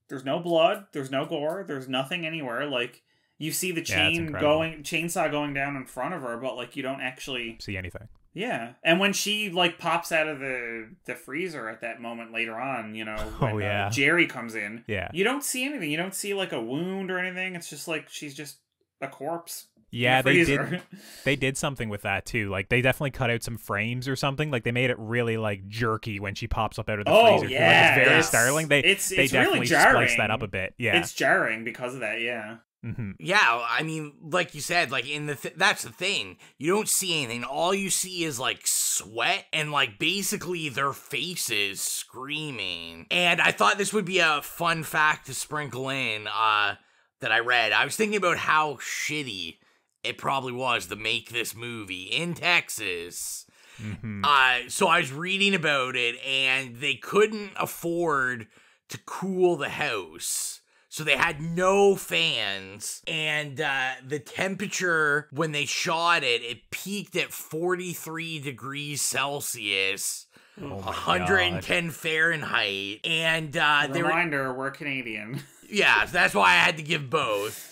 there's no blood, there's no gore, there's nothing anywhere. Like, you see the chainsaw going down in front of her, but, like, you don't actually see anything. Yeah. And when she, like, pops out of the freezer at that moment later on, you know, when Jerry comes in, you don't see anything. You don't see, like, a wound or anything. It's just like she's just a corpse. Yeah, they did something with that too. Like they definitely cut out some frames or something. Like they made it really like jerky when she pops up out of the freezer. Yeah, like, it's very startling. They definitely really jarring. spliced that up a bit. Yeah, it's jarring because of that. Yeah. Mm-hmm. Yeah, I mean, like you said, like in that's the thing. You don't see anything. All you see is like sweat and like basically their faces screaming. And I thought this would be a fun fact to sprinkle in that I read. I was thinking about how shitty it probably was to make this movie in Texas. Mm-hmm. So I was reading about it, and they couldn't afford to cool the house. So they had no fans, and the temperature when they shot it peaked at 43 degrees Celsius, 110 Fahrenheit, and reminder, we're Canadian. Yeah, that's why I had to give both.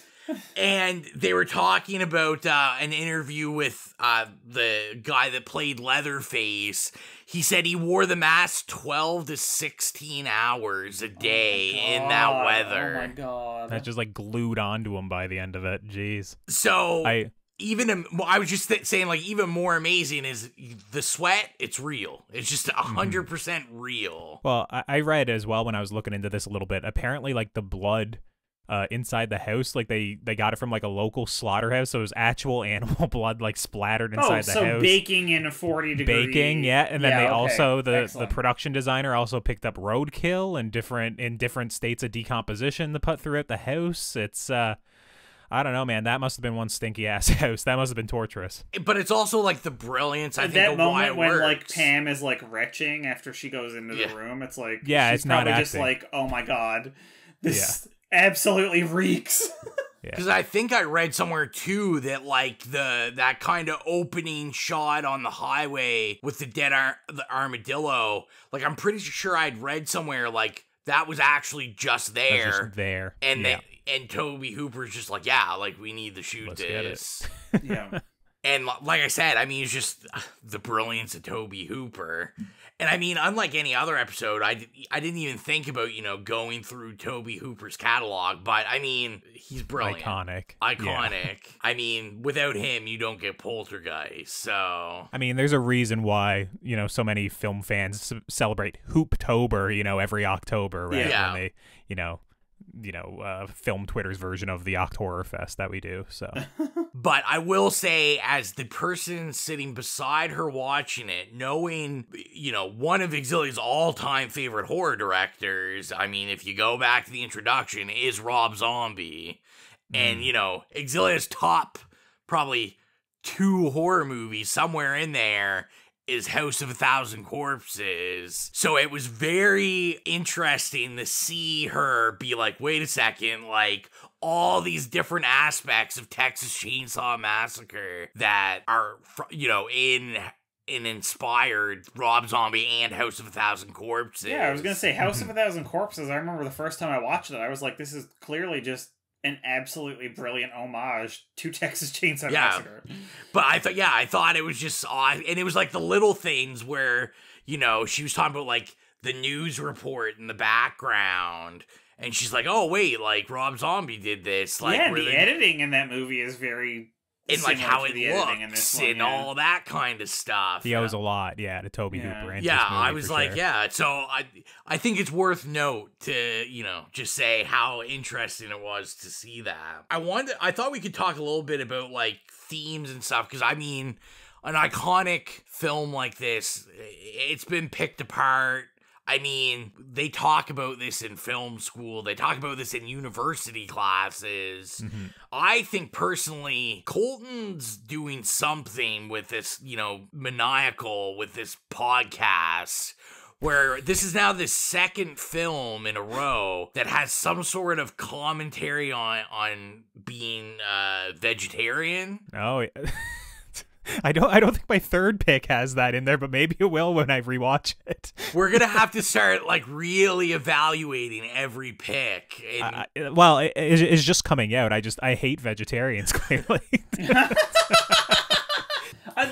And they were talking about an interview with the guy that played Leatherface. He said he wore the mask 12 to 16 hours a day in that weather. Oh my god. That just like glued onto him by the end of it. Jeez. So I was just saying, like, even more amazing is the sweat. It's real. It's just 100% real. Well, I read as well when I was looking into this a little bit. Apparently, like the blood inside the house, like they got it from like a local slaughterhouse, so it was actual animal blood like splattered inside the house. So baking in a 40 degree. Baking, yeah, and then also the Excellent. production designer also picked up roadkill and different states of decomposition to put throughout the house. It's I don't know, man. That must have been one stinky ass house. That must have been torturous. But it's also like the brilliance. I think that of moment why it when works. like Pam is like retching after she goes into the room. It's like she's it's not probably acting. just like, oh my god, this absolutely reeks. Because I think I read somewhere too that like that kind of opening shot on the highway with the dead the armadillo. Like I'm pretty sure I'd read somewhere like that was actually just there. And Tobe Hooper's just like, yeah, like we need to shoot this. Yeah. And like I said, I mean, it's just the brilliance of Tobe Hooper. And I mean, unlike any other episode, I didn't even think about, going through Tobe Hooper's catalog. But I mean, he's brilliant. Iconic. Yeah. I mean, without him, you don't get Poltergeist. So I mean, there's a reason why, so many film fans celebrate Hooptober, every October, right? Yeah. When they, film Twitter's version of the OCTHORRORFEST that we do. So But I will say, as the person sitting beside her watching it, knowing, one of Exilia's all-time favorite horror directors, I mean, if you go back to the introduction, is Rob Zombie. And, Exilia's top probably 2 horror movies somewhere in there is House of a Thousand Corpses. So it was very interesting to see her be like, wait a second, like all these different aspects of Texas Chainsaw Massacre that are, in inspired Rob Zombie and House of a Thousand Corpses. Yeah, I was going to say House of a Thousand Corpses. I remember the first time I watched it, I was like, this is clearly just an absolutely brilliant homage to Texas Chainsaw Massacre. But I thought it was just odd. And it was like the little things where, she was talking about like the news report in the background. And she's like, oh, wait, like Rob Zombie did this. Like, yeah, the editing in that movie is very... And like how it looks and all that kind of stuff. He owes a lot, to Tobe Hooper. And I was like, sure. So I think it's worth note to, just say how interesting it was to see that. I thought we could talk a little bit about like themes and stuff, because I mean, an iconic film like this, it's been picked apart. I mean, they talk about this in film school. They talk about this in university classes. Mm-hmm. I think personally, Colton's doing something with this, maniacal with this podcast, where this is now the second film in a row that has some sort of commentary on being vegetarian. Oh, yeah. I don't think my third pick has that in there, but maybe it will when I rewatch it. We're gonna have to start like really evaluating every pick. Well, it's just coming out. I hate vegetarians, clearly.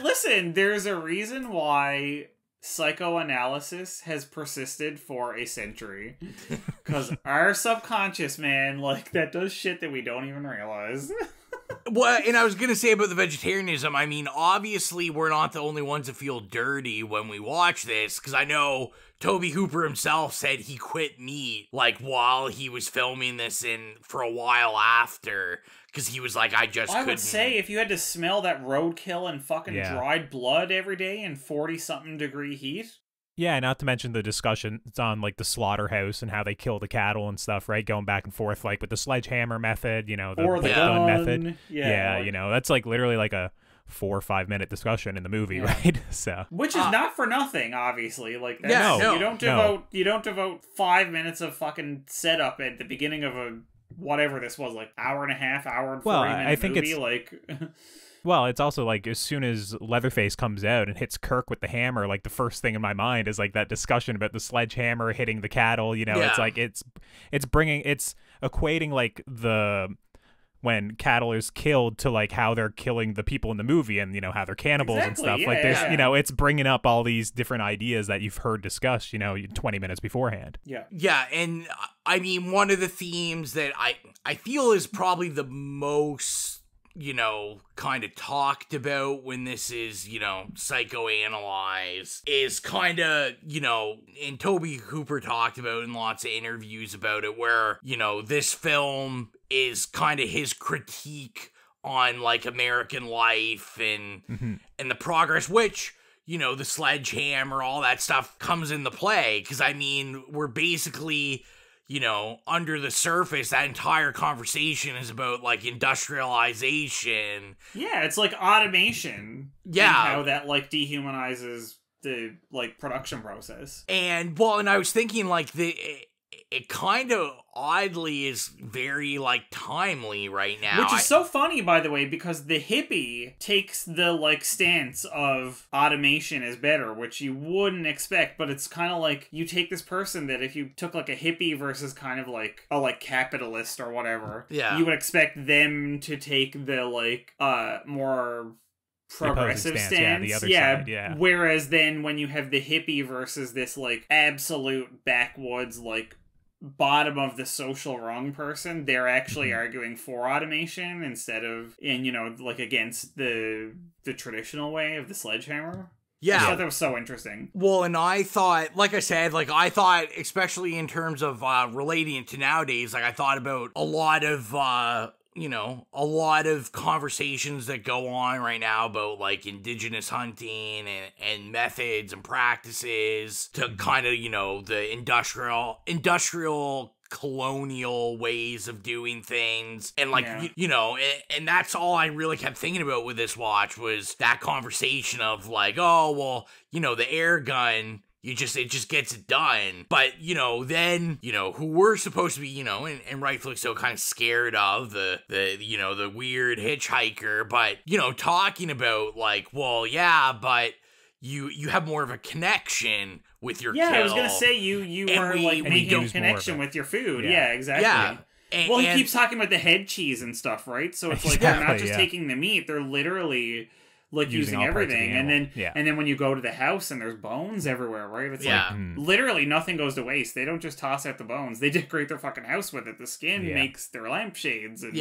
Listen, there's a reason why psychoanalysis has persisted for a century, because our subconscious, man, like that does shit that we don't even realize. Well, and I was going to say about the vegetarianism, I mean, obviously we're not the only ones that feel dirty when we watch this, because I know Tobe Hooper himself said he quit meat, like, while he was filming this and for a while after, because he was like, I couldn't. Would say, if you had to smell that roadkill and fucking dried blood every day in 40-something degree heat. Yeah, not to mention the discussions on, like, the slaughterhouse and how they kill the cattle and stuff, right? Going back and forth, like, with the sledgehammer method, you know, the gun method. Yeah, you know, that's, like, literally, like, a 4 or 5 minute discussion in the movie, right? So, which is not for nothing, obviously. Like, you don't devote 5 minutes of fucking setup at the beginning of a whatever this was, like, hour and a half, hour and 40 minute I think movie, it's like. Well, it's also like as soon as Leatherface comes out and hits Kirk with the hammer, like the first thing in my mind is like that discussion about the sledgehammer hitting the cattle. You know, it's like it's equating like when cattle is killed to like how they're killing the people in the movie, and you know how they're cannibals and stuff. Like there's you know, it's bringing up all these different ideas that you've heard discussed, you know, 20 minutes beforehand. Yeah, and I mean, one of the themes that I feel is probably the most, you know, kind of talked about when this is, you know, psychoanalyzed is kind of, you know, and Tobe Hooper talked about in lots of interviews about it, where, you know, this film is kind of his critique on like American life and the progress, which, you know, the sledgehammer, all that stuff comes into play. Because I mean, we're basically, you know, under the surface, that entire conversation is about, like, industrialization. Yeah, it's like automation. Yeah. And how that, like, dehumanizes the, like, production process. And, well, and I was thinking, like, it kind of oddly is very, like, timely right now. Which is so funny, by the way, because the hippie takes the, like, stance of automation is better, which you wouldn't expect, but it's kind of like you take this person that if you took, like, a hippie versus kind of, like, a, like, capitalist or whatever, you would expect them to take the, like, more progressive stance. The other side. Whereas then when you have the hippie versus this, like, absolute backwoods, like, bottom of the social rung person, they're actually arguing for automation instead of, and you know, like against the traditional way of the sledgehammer. Yeah. I thought that was so interesting. Well, and I thought, like I said, like I thought, especially in terms of relating it to nowadays, like I thought about a lot of you know, a lot of conversations that go on right now about like indigenous hunting and methods and practices to kind of, you know, the industrial colonial ways of doing things. And like, you know, and that's all I really kept thinking about with this watch was that conversation of like, oh, well, you know, the air gun, it just gets it done. But, you know, then, you know, who we're supposed to be, you know, and rightfully so, kind of scared of the you know, the weird hitchhiker, but, you know, talking about like, well, yeah, but you have more of a connection with your kill. I was gonna say you were like making a connection with your food. Yeah, exactly. Yeah. Well, he keeps talking about the head cheese and stuff, right? So it's like they're not just taking the meat; they're literally like using everything. And then when you go to the house and there's bones everywhere, right? It's like literally nothing goes to waste. They don't just toss out the bones; they decorate their fucking house with it. The skin makes their lampshades. And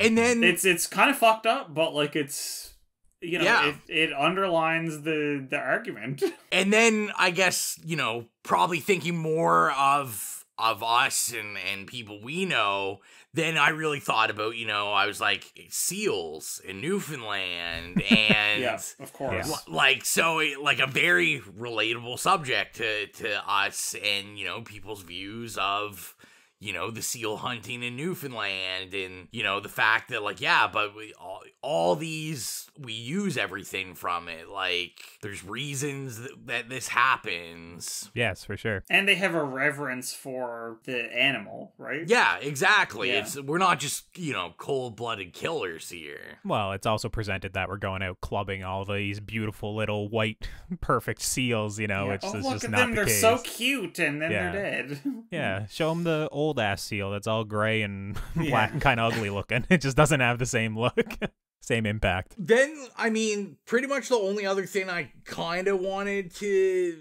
and then it's kind of fucked up, but like it's. You know, it underlines the argument. And then I guess, you know, probably thinking more of us and people we know, then I really thought about, you know, I was like, seals in Newfoundland and of course. Like, so like a very relatable subject to us and, you know, people's views of, you know, the seal hunting in Newfoundland and, you know, the fact that like, but we all these, we use everything from it. Like there's reasons that this happens. Yes, for sure. And they have a reverence for the animal, right? Yeah, exactly. We're not just, you know, cold-blooded killers here. Well, it's also presented that we're going out clubbing all these beautiful little white perfect seals, you know, it's look just at not them, the they're case. so cute, and then they're dead. Yeah, show them the old ass seal that's all gray and black and kind of ugly looking. It just doesn't have the same look. Same impact. Then, I mean, pretty much the only other thing I kind of wanted to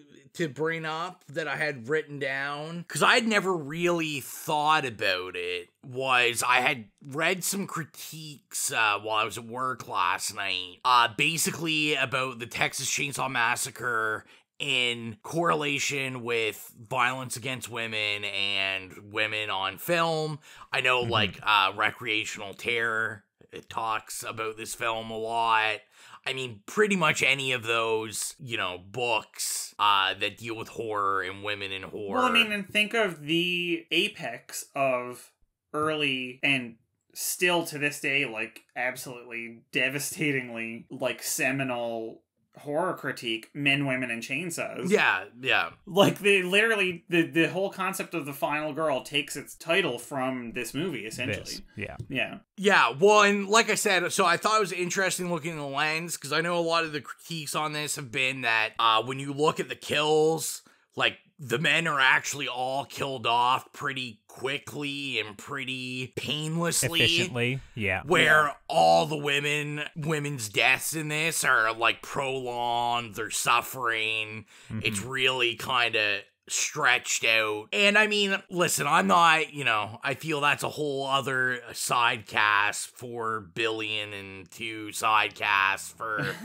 bring up that I had written down, because I'd never really thought about it, was I had read some critiques while I was at work last night, basically about the Texas Chainsaw Massacre in correlation with violence against women and women on film. I know, like, Recreational Terror, it talks about this film a lot. I mean, pretty much any of those, you know, books that deal with horror and women in horror. Well, I mean, and think of the apex of early and still to this day, like, absolutely devastatingly, like, seminal horror critique, Men, Women, and Chainsaws. Yeah, yeah. Like, they literally, the whole concept of the final girl takes its title from this movie, essentially. Yeah. Yeah, well, and like I said, so I thought it was interesting looking in the lens, because I know a lot of the critiques on this have been that when you look at the kills, like, the men are actually all killed off pretty quickly and pretty painlessly. Efficiently, yeah. Where all the women's deaths in this are, like, prolonged, they're suffering. It's really kind of stretched out. And I mean, listen, I'm not, you know, I feel that's a whole other side cast, 4 billion and 2 side casts for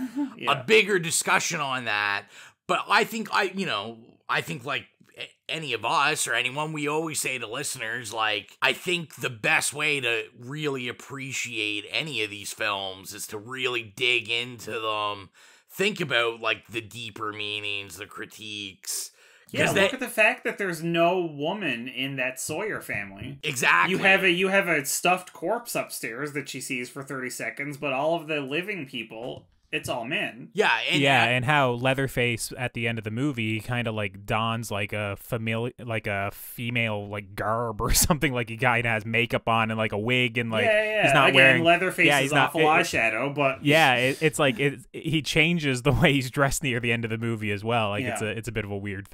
a bigger discussion on that. But I think like any of us or anyone, we always say to listeners, like, I think the best way to really appreciate any of these films is to really dig into them, think about, like, the deeper meanings, the critiques. Yeah, look at the fact that there's no woman in that Sawyer family. Exactly. You have a stuffed corpse upstairs that she sees for 30 seconds, but all of the living people, it's all men. Yeah, and how Leatherface at the end of the movie kind of like dons like a female like garb or something, like he kind of has makeup on and like a wig and like he's not wearing Leatherface is awful eyeshadow, but it's like he changes the way he's dressed near the end of the movie as well. Like it's a bit of a weird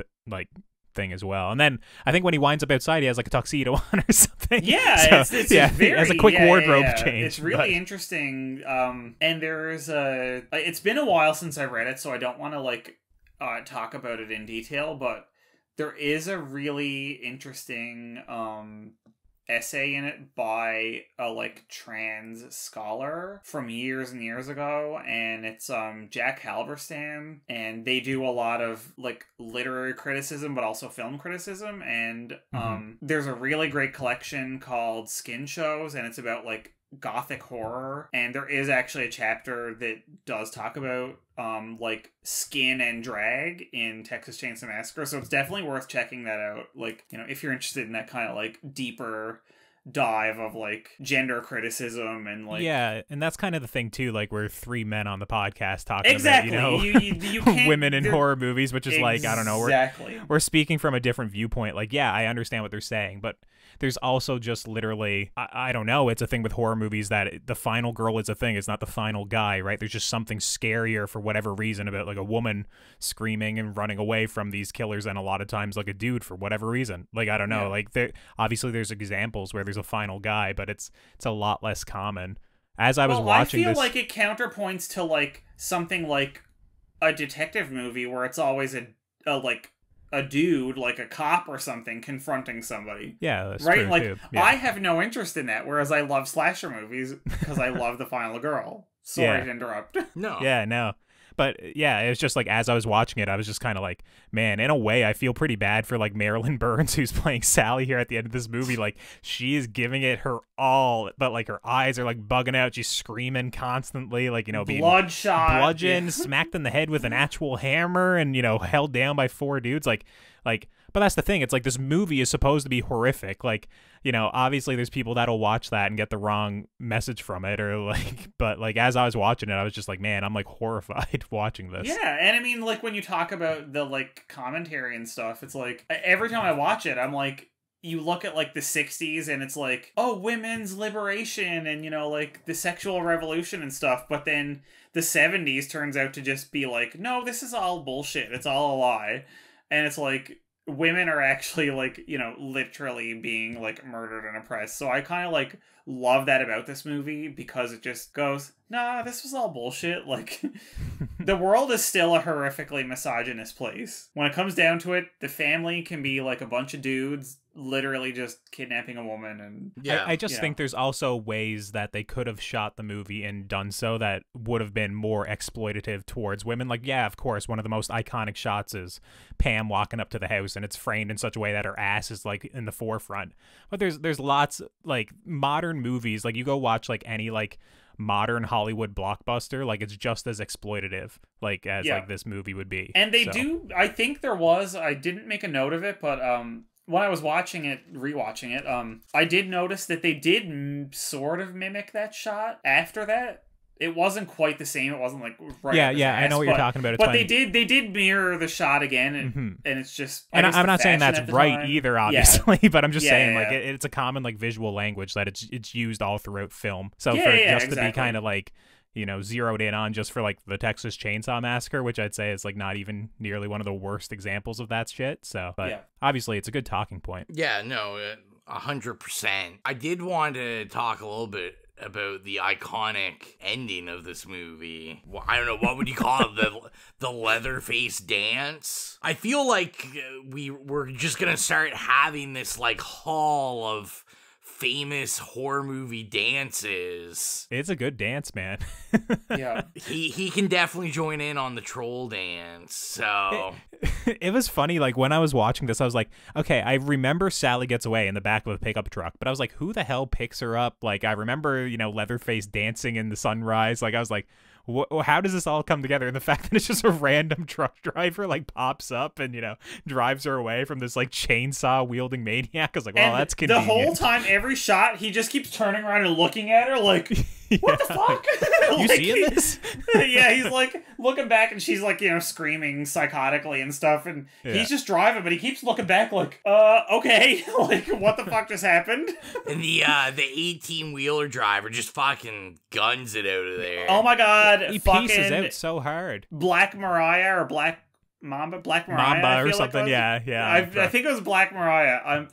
thing as well. And then I think when he winds up outside, he has like a tuxedo on or something. Yeah, so, it's very, it has a quick wardrobe change. It's really interesting. And there's it's been a while since I read it, so I don't want to like talk about it in detail, but there is a really interesting essay in it by a like trans scholar from years and years ago, and it's Jack Halberstam, and they do a lot of like literary criticism but also film criticism, and there's a really great collection called Skin Shows, and it's about like gothic horror, and there is actually a chapter that does talk about like skin and drag in Texas Chainsaw Massacre, so it's definitely worth checking that out, like, you know, if you're interested in that kind of like deeper dive of like gender criticism and like and that's kind of the thing too, like we're 3 men on the podcast talking about, you know, you women in horror movies, which is like, I don't know, we're speaking from a different viewpoint. Like, yeah, I understand what they're saying, but there's also just literally, I don't know, it's a thing with horror movies that the final girl is a thing, it's not the final guy, right? There's just something scarier for whatever reason about like a woman screaming and running away from these killers than a lot of times like a dude for whatever reason. Like, I don't know, like obviously there's examples where there's a final guy, but it's a lot less common. As I was watching this, I feel like it counterpoints to like something like a detective movie where it's always a dude, like a cop or something, confronting somebody. Yeah, that's right. True like too. Yeah. I have no interest in that, whereas I love slasher movies because I love the final girl. Sorry to interrupt. No. Yeah, no. But yeah, it was just like, as I was watching it, I was just kind of like, man, in a way, I feel pretty bad for like Marilyn Burns, who's playing Sally here at the end of this movie. Like, she is giving it her all, but like her eyes are like bugging out. She's screaming constantly, like, you know, being bludgeoned, smacked in the head with an actual hammer, and, you know, held down by 4 dudes. Like, but that's the thing. It's like, this movie is supposed to be horrific. Like, you know, obviously there's people that'll watch that and get the wrong message from it, or like, but like, as I was watching it, I was just like, man, I'm like horrified watching this. Yeah, and I mean, like, when you talk about the like commentary and stuff, it's like, every time I watch it, I'm like, you look at like the 60s and it's like, oh, women's liberation and, you know, like the sexual revolution and stuff, but then the 70s turns out to just be like, no, this is all bullshit, it's all a lie. And it's like, women are actually like, you know, literally being like murdered and oppressed. So I kind of like love that about this movie, because it just goes, nah, this was all bullshit. Like, the world is still a horrifically misogynist place. When it comes down to it, the family can be like a bunch of dudes literally just kidnapping a woman. And I just think there's also ways that they could have shot the movie and done so that would have been more exploitative towards women. Like, yeah, of course, one of the most iconic shots is Pam walking up to the house, and it's framed in such a way that her ass is like in the forefront. But there's lots, like, modern movies, like you go watch like any like modern Hollywood blockbuster, like it's just as exploitative like as like this movie would be. And they do, I think there was, I didn't make a note of it, but when I was rewatching it, I did notice that they did sort of mimic that shot after that. It wasn't quite the same. It wasn't like right. Yeah, I know what you're talking about. But they did mirror the shot again, and it's just. And I'm not saying that's right either, obviously, but I'm just saying like it's a common like visual language that it's used all throughout film. So to be kind of like, you know, zeroed in on just for like the Texas Chainsaw Massacre, which I'd say is like not even nearly one of the worst examples of that shit. So, but obviously it's a good talking point. Yeah, no, 100%. I did want to talk a little bit about the iconic ending of this movie. Well, I don't know, what would you call it? The Leatherface dance? I feel like we're just gonna start having this like hall of famous horror movie dances. It's a good dance, man. Yeah. He can definitely join in on the troll dance. So it was funny, like when I was watching this, I was like, okay, I remember Sally gets away in the back of a pickup truck, but I was like, who the hell picks her up? Like, I remember, you know, Leatherface dancing in the sunrise. Like, I was like, how does this all come together? And the fact that it's just a random truck driver like pops up and, you know, drives her away from this like chainsaw wielding maniac. I was like, well, and that's convenient. The whole time, every shot, he just keeps turning around and looking at her like, what the fuck? You like, seeing this? Yeah, he's like looking back and she's like, you know, screaming psychotically and stuff. And he's just driving, but he keeps looking back like, okay, like what the fuck just happened? And the 18-wheeler driver just fucking guns it out of there. Oh my god. He pieces out so hard. Black Mariah or Black Mariah, Mamba or something, yeah. I think it was Black Mariah. I'm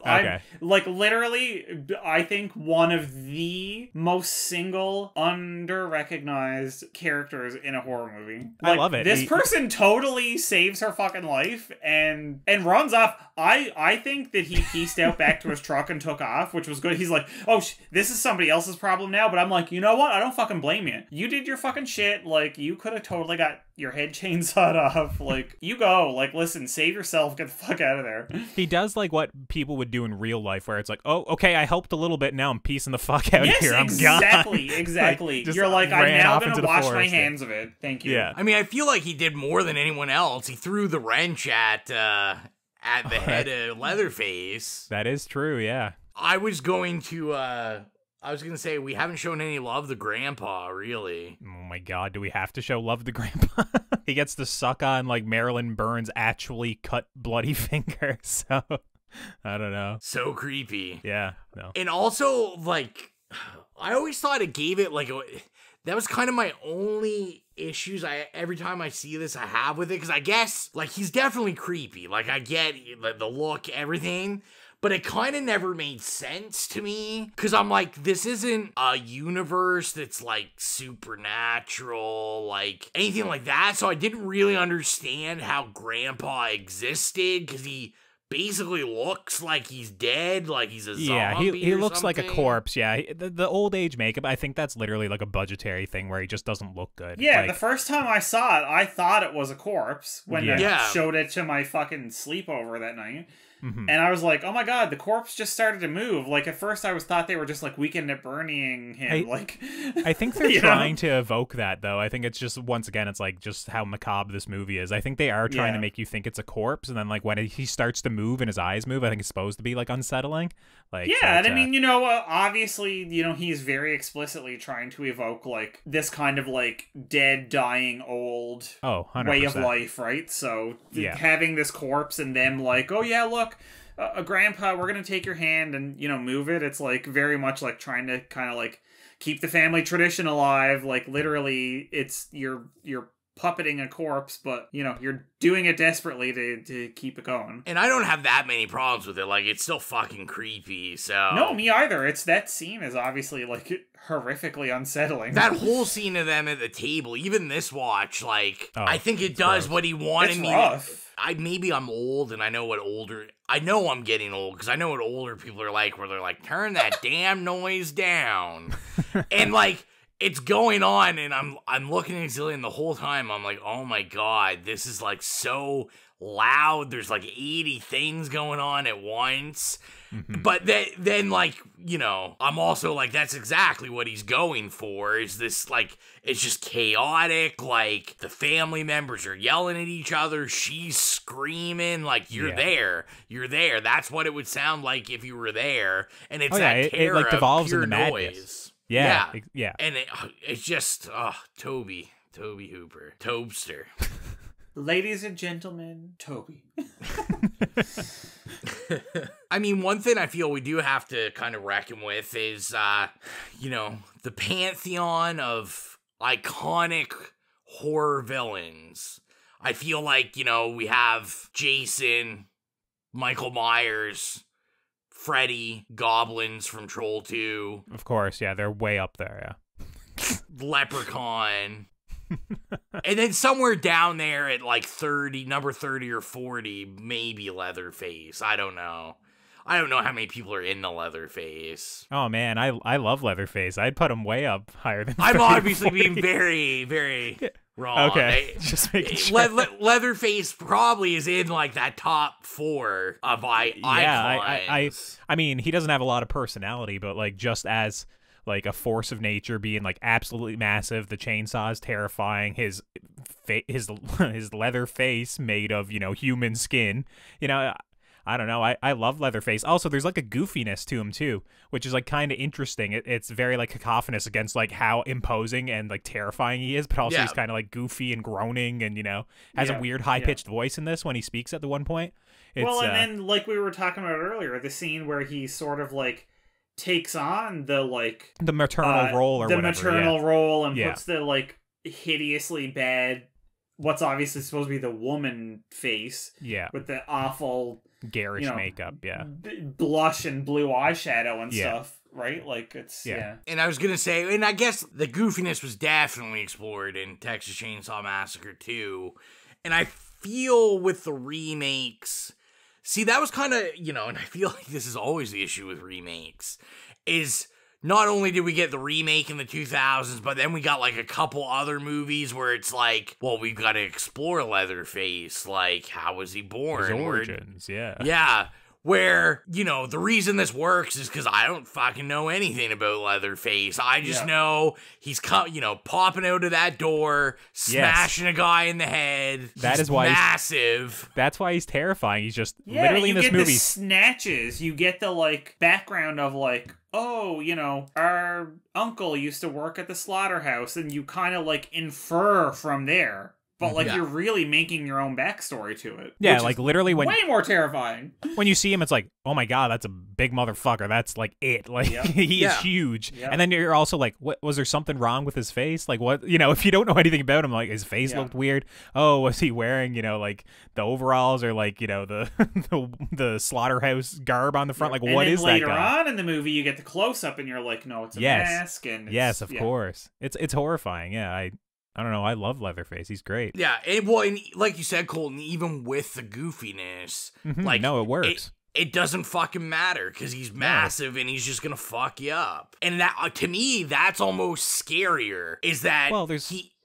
like literally, I think one of the most single, under-recognized characters in a horror movie. Like, I love it. This person totally saves her fucking life and runs off. I think that he pieced out back to his truck and took off, which was good. He's like, oh, this is somebody else's problem now, but I'm like, you know what? I don't fucking blame you. You did your fucking shit. Like, you could have totally got your head chainsawed off. Like, you go. Like, listen, save yourself. Get the fuck out of there. He does like what people would do in real life, where it's like, oh, okay, I helped a little bit. Now I'm piecing the fuck out of here. I'm exactly, gone. Exactly. You're like, I'm now going to wash my hands of it. Thank you. Yeah. I mean, I feel like he did more than anyone else. He threw the wrench at the head of Leatherface. That is true, yeah. I was going to say, we haven't shown any love to Grandpa, really. Oh my god, do we have to show love to Grandpa? He gets to suck on, like, Marilyn Burns' actually cut bloody finger, so I don't know. So creepy. Yeah, no. And also, like, I always thought it gave it, like, that was kind of my only issues every time I see this I have with it, because I guess, like, he's definitely creepy. Like, I get the look, everything, but it kind of never made sense to me, because I'm like, this isn't a universe that's, like, supernatural, like, anything like that, so I didn't really understand how Grandpa existed, because he basically looks like he's dead, like he's a zombie. Yeah, he looks something. like a corpse. Yeah, the old age makeup, I think that's literally like a budgetary thing where he just doesn't look good. Yeah, like, the first time I saw it, I thought it was a corpse when I showed it to my fucking sleepover that night. Mm-hmm. And I was like, oh my god, the corpse just started to move. Like, at first I thought they were just, like, Weekend at Bernieing him. I think they're trying to evoke that, though. I think it's just, once again, it's, like, just how macabre this movie is. I think they are trying to make you think it's a corpse, and then, like, when he starts to move and his eyes move, I think it's supposed to be, like, unsettling. Like, yeah, and I mean, you know, obviously, you know, he's very explicitly trying to evoke, like, this kind of, like, dead, dying, old way of life, right? So, having this corpse and them, like, oh yeah, look, Grandpa, we're gonna take your hand and, you know, move it. It's, like, very much, like, trying to kind of, like, keep the family tradition alive. Like, literally, it's your puppeting a corpse, but, you know, you're doing it desperately to keep it going. And I don't have that many problems with it. Like, it's still fucking creepy, so... No, me either. It's that scene is obviously, like, horrifically unsettling. That whole scene of them at the table, even this watch, like, I think it does what he wanted me to... Maybe I'm old and I know what older... I know I'm getting old because I know what older people are like, where they're like, turn that damn noise down. And, like... It's going on, and I'm looking at Zillion the whole time. I'm like, oh my god, this is like so loud. There's like 80 things going on at once. Mm-hmm. But then, like, you know, I'm also like, that's exactly what he's going for. Is this like, it's just chaotic. Like, the family members are yelling at each other. She's screaming. Like, you're there. You're there. That's what it would sound like if you were there. And it's it like devolves into noise. Madness. Yeah. And it's just, Toby Hooper. Tobster. Ladies and gentlemen, Toby. I mean, one thing I feel we do have to kind of reckon with is, you know, the pantheon of iconic horror villains. I feel like, you know, we have Jason, Michael Myers, Freddy, goblins from Troll 2. Of course, yeah, they're way up there, yeah. Leprechaun. And then somewhere down there at like number 30 or 40, maybe Leatherface. I don't know. I don't know how many people are in the Leatherface. Oh man, I love Leatherface. I'd put him way up higher than 30 I'm obviously being very, very wrong. Okay, just making sure. Leatherface probably is in like that top 4 of icons. I mean, he doesn't have a lot of personality, but like just as like a force of nature, being like absolutely massive, the chainsaw is terrifying. His leather face made of, you know, human skin. You know, I don't know. I love Leatherface. Also, there's like a goofiness to him too, which is like kind of interesting. It's very like cacophonous against like how imposing and like terrifying he is, but also he's kind of like goofy and groaning, and, you know, has a weird high pitched voice in this when he speaks at the one point. Well, and then like we were talking about earlier, the scene where he sort of like takes on the like the maternal role or the whatever, maternal role and puts the like hideously bad, what's obviously supposed to be the woman face, with the awful garish makeup, blush and blue eyeshadow and stuff, right? Like, it's And I was gonna say, and I guess the goofiness was definitely explored in Texas Chainsaw Massacre 2, and I feel with the remakes, see, that was kind of, you know, and I feel like this is always the issue with remakes, is not only did we get the remake in the 2000s, but then we got like a couple other movies where it's like, well, we've got to explore Leatherface. Like, how was he born? His origins, Yeah. Where, you know, the reason this works is because I don't fucking know anything about Leatherface. I just know he's, popping out of that door, smashing a guy in the head. That is why massive. That's why he's terrifying. He's just literally in this movie. You get the snatches. You get the, like, background of, like, oh, you know, our uncle used to work at the slaughterhouse, and you kind of, like, infer from there. But, like, you're really making your own backstory to it. Yeah, like, literally when... way more terrifying. When you see him, it's like, oh my god, that's a big motherfucker. That's, like, it. Like, he is huge. And then you're also like, what, was there something wrong with his face? Like, what, you know, if you don't know anything about him, like, his face looked weird. Oh, was he wearing, you know, like, the overalls or, like, you know, the slaughterhouse garb on the front? Like, what is that guy? Later on in the movie, you get the close-up, and you're like, no, it's a mask. And yes, of course. It's horrifying. Yeah, I don't know. I love Leatherface. He's great. Yeah, and like you said, Colton, even with the goofiness, like, no, it works. It doesn't fucking matter because he's massive and he's just gonna fuck you up. And that, to me, that's almost scarier. Is that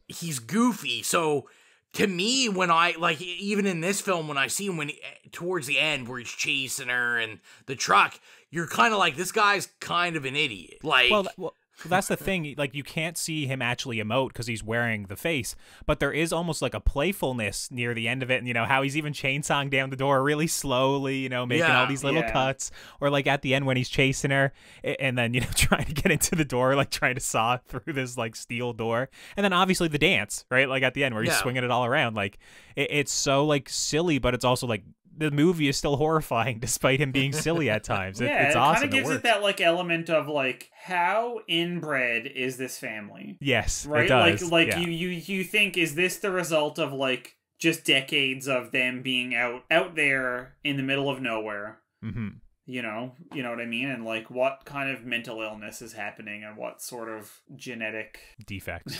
he's goofy. So to me, when I like, even in this film, when I see him towards the end where he's chasing her and the truck, you're kind of like, this guy's kind of an idiot. Like, well, that's the thing. Like, you can't see him actually emote because he's wearing the face, but there is almost like a playfulness near the end of it. And, you know, how he's even chainsawing down the door really slowly, you know, making all these little cuts, or like at the end when he's chasing her and then, you know, trying to get into the door, like trying to saw through this like steel door. And then obviously the dance, right? Like at the end where he's swinging it all around. Like, it's so like silly, but it's also like the movie is still horrifying despite him being silly at times. Yeah, it's awesome. It kind of gives it that like element of like, how inbred is this family? Yes, right. It does. Like you think, is this the result of like just decades of them being out there in the middle of nowhere? Mm-hmm. You know what I mean? And like what kind of mental illness is happening and what sort of genetic defects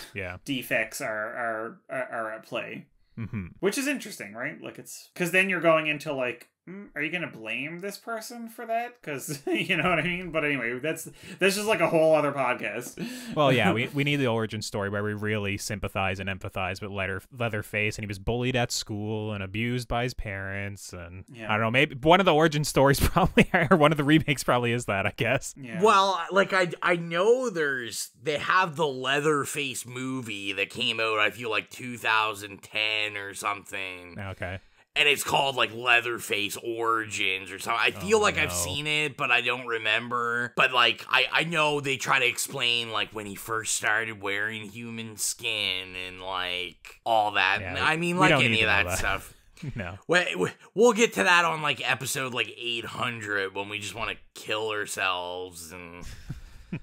are at play. Mm-hmm. Which is interesting, right? Like it's because then you're going into like, are you going to blame this person for that? Because you know what I mean? But anyway, that's just like a whole other podcast. Well, yeah, we need the origin story where we really sympathize and empathize with Leatherface, and he was bullied at school and abused by his parents, and I don't know, maybe one of the origin stories probably, or one of the remakes probably is that, I guess. Yeah. Well, like I know they have the Leatherface movie that came out, I feel like 2010 or something. Okay. And it's called, like, Leatherface Origins or something. I feel I've seen it, but I don't remember. But, like, I know they try to explain, like, when he first started wearing human skin and, like, all that. Yeah, I mean, like, any of that stuff. No. We'll get to that on, like, episode, like, 800 when we just want to kill ourselves and...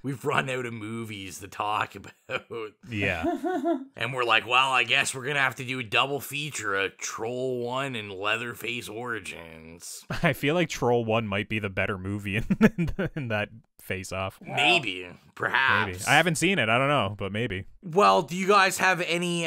We've run out of movies to talk about. Yeah. And we're like, well, I guess we're going to have to do a double feature, a Troll 1 and Leatherface Origins. I feel like Troll 1 might be the better movie in that face-off. Maybe. Perhaps. Maybe. I haven't seen it. I don't know, but maybe. Well, do you guys have any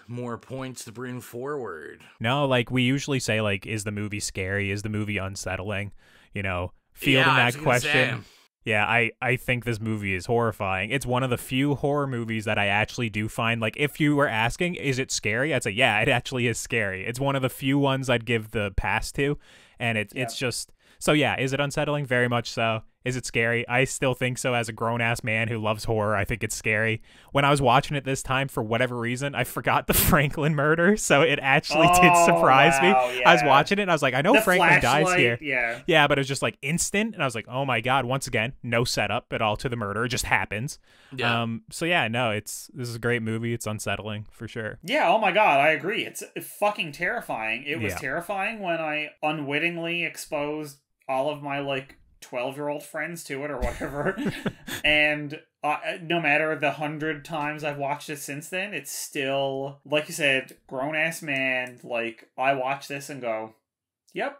more points to bring forward? No, like, we usually say, like, is the movie scary? Is the movie unsettling? You know, fielding that question. Yeah, I think this movie is horrifying. It's one of the few horror movies that I actually do find, like, if you were asking, is it scary? I'd say, yeah, it actually is scary. It's one of the few ones I'd give the pass to, and it's just... So, yeah, is it unsettling? Very much so. Is it scary? I still think so. As a grown-ass man who loves horror, I think it's scary. When I was watching it this time, for whatever reason, I forgot the Franklin murder, so it actually did surprise me. Yeah. I was watching it, and I was like, I know Franklin dies here. Yeah, but it was just, like, instant, and I was like, oh my god, once again, no setup at all to the murder. It just happens. Yeah. So, yeah, no, this is a great movie. It's unsettling, for sure. Yeah, oh my god, I agree. It's fucking terrifying. It was terrifying when I unwittingly exposed all of my, like, 12-year-old friends to it or whatever. And no matter the 100 times I've watched it since then, it's still, like you said, grown-ass man. Like, I watch this and go, yep.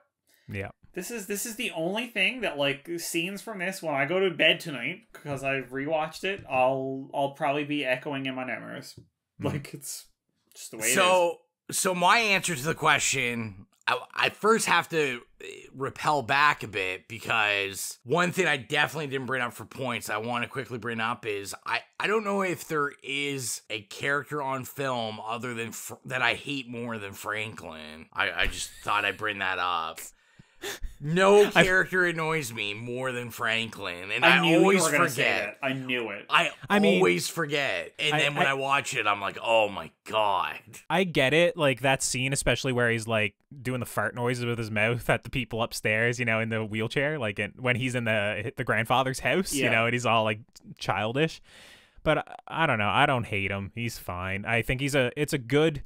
Yeah. This is the only thing that, like, scenes from this, when I go to bed tonight, because I've rewatched it, I'll probably be echoing in my nightmares. Like, it's just the way it is. So my answer to the question... I first have to repel back a bit, because one thing I definitely didn't bring up for points I want to quickly bring up is I don't know if there is a character on film other than that I hate more than Franklin. I just thought I'd bring that up. No character annoys me more than Franklin, and I always forget. I knew it. I always forget, and then when I watch it, I'm like, oh my god. I get it, like that scene, especially where he's like doing the fart noises with his mouth at the people upstairs, you know, in the wheelchair, like when he's in the grandfather's house, you know, and he's all like childish. But I don't know. I don't hate him. He's fine. I think it's a good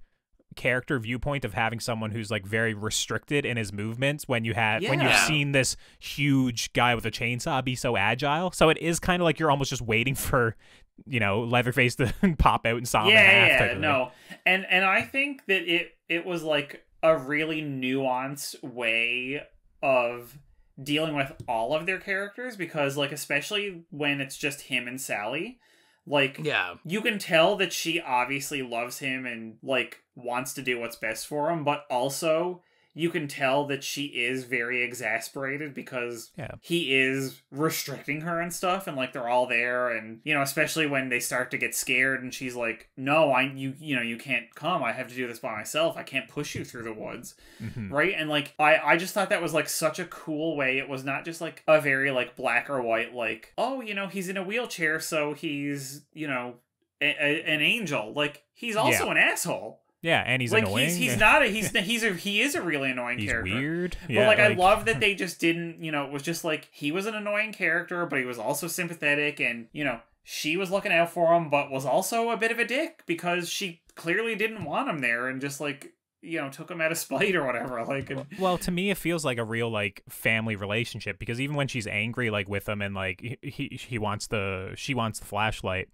character viewpoint of having someone who's like very restricted in his movements when you've seen this huge guy with a chainsaw be so agile. So it is kind of like you're almost just waiting for, you know, Leatherface to pop out and saw him in half. Yeah, no. And I think that it was like a really nuanced way of dealing with all of their characters, because like especially when it's just him and Sally, like, you can tell that she obviously loves him and, like, wants to do what's best for him, but also you can tell that she is very exasperated because he is restricting her and stuff, and, like, they're all there, and, you know, especially when they start to get scared, and she's like, no, you can't come, I have to do this by myself, I can't push you through the woods, right? And, like, I just thought that was, like, such a cool way. It was not just, like, a very, like, black or white, like, oh, you know, he's in a wheelchair, so he's, you know, an angel. Like, he's also an asshole. Yeah, and he's like, annoying. He is a really annoying character. He's weird. But like, I love that they just didn't, you know, it was just like, he was an annoying character, but he was also sympathetic, and, you know, she was looking out for him, but was also a bit of a dick because she clearly didn't want him there, and just like, took him out of spite or whatever. Like, well, to me, it feels like a real like family relationship, because even when she's angry like with him and like she wants the flashlight,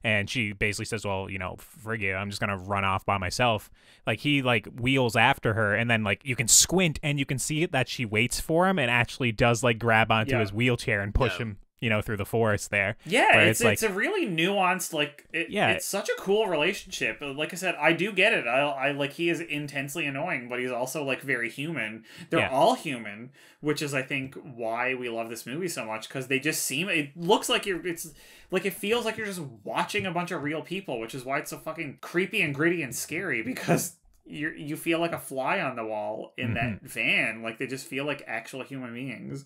and she basically says, well, frig you, I'm just gonna run off by myself. Like, he like wheels after her, and then like you can squint and you can see it that she waits for him and actually does like grab onto his wheelchair and push him through the forest there. Yeah, it's a really nuanced, like, it's such a cool relationship. Like I said, I do get it. I like, he is intensely annoying, but he's also like very human. They're all human, which is, I think, why we love this movie so much, because they just it looks like it feels like you're just watching a bunch of real people, which is why it's so fucking creepy and gritty and scary, because you feel like a fly on the wall in that van. Like, they just feel like actual human beings.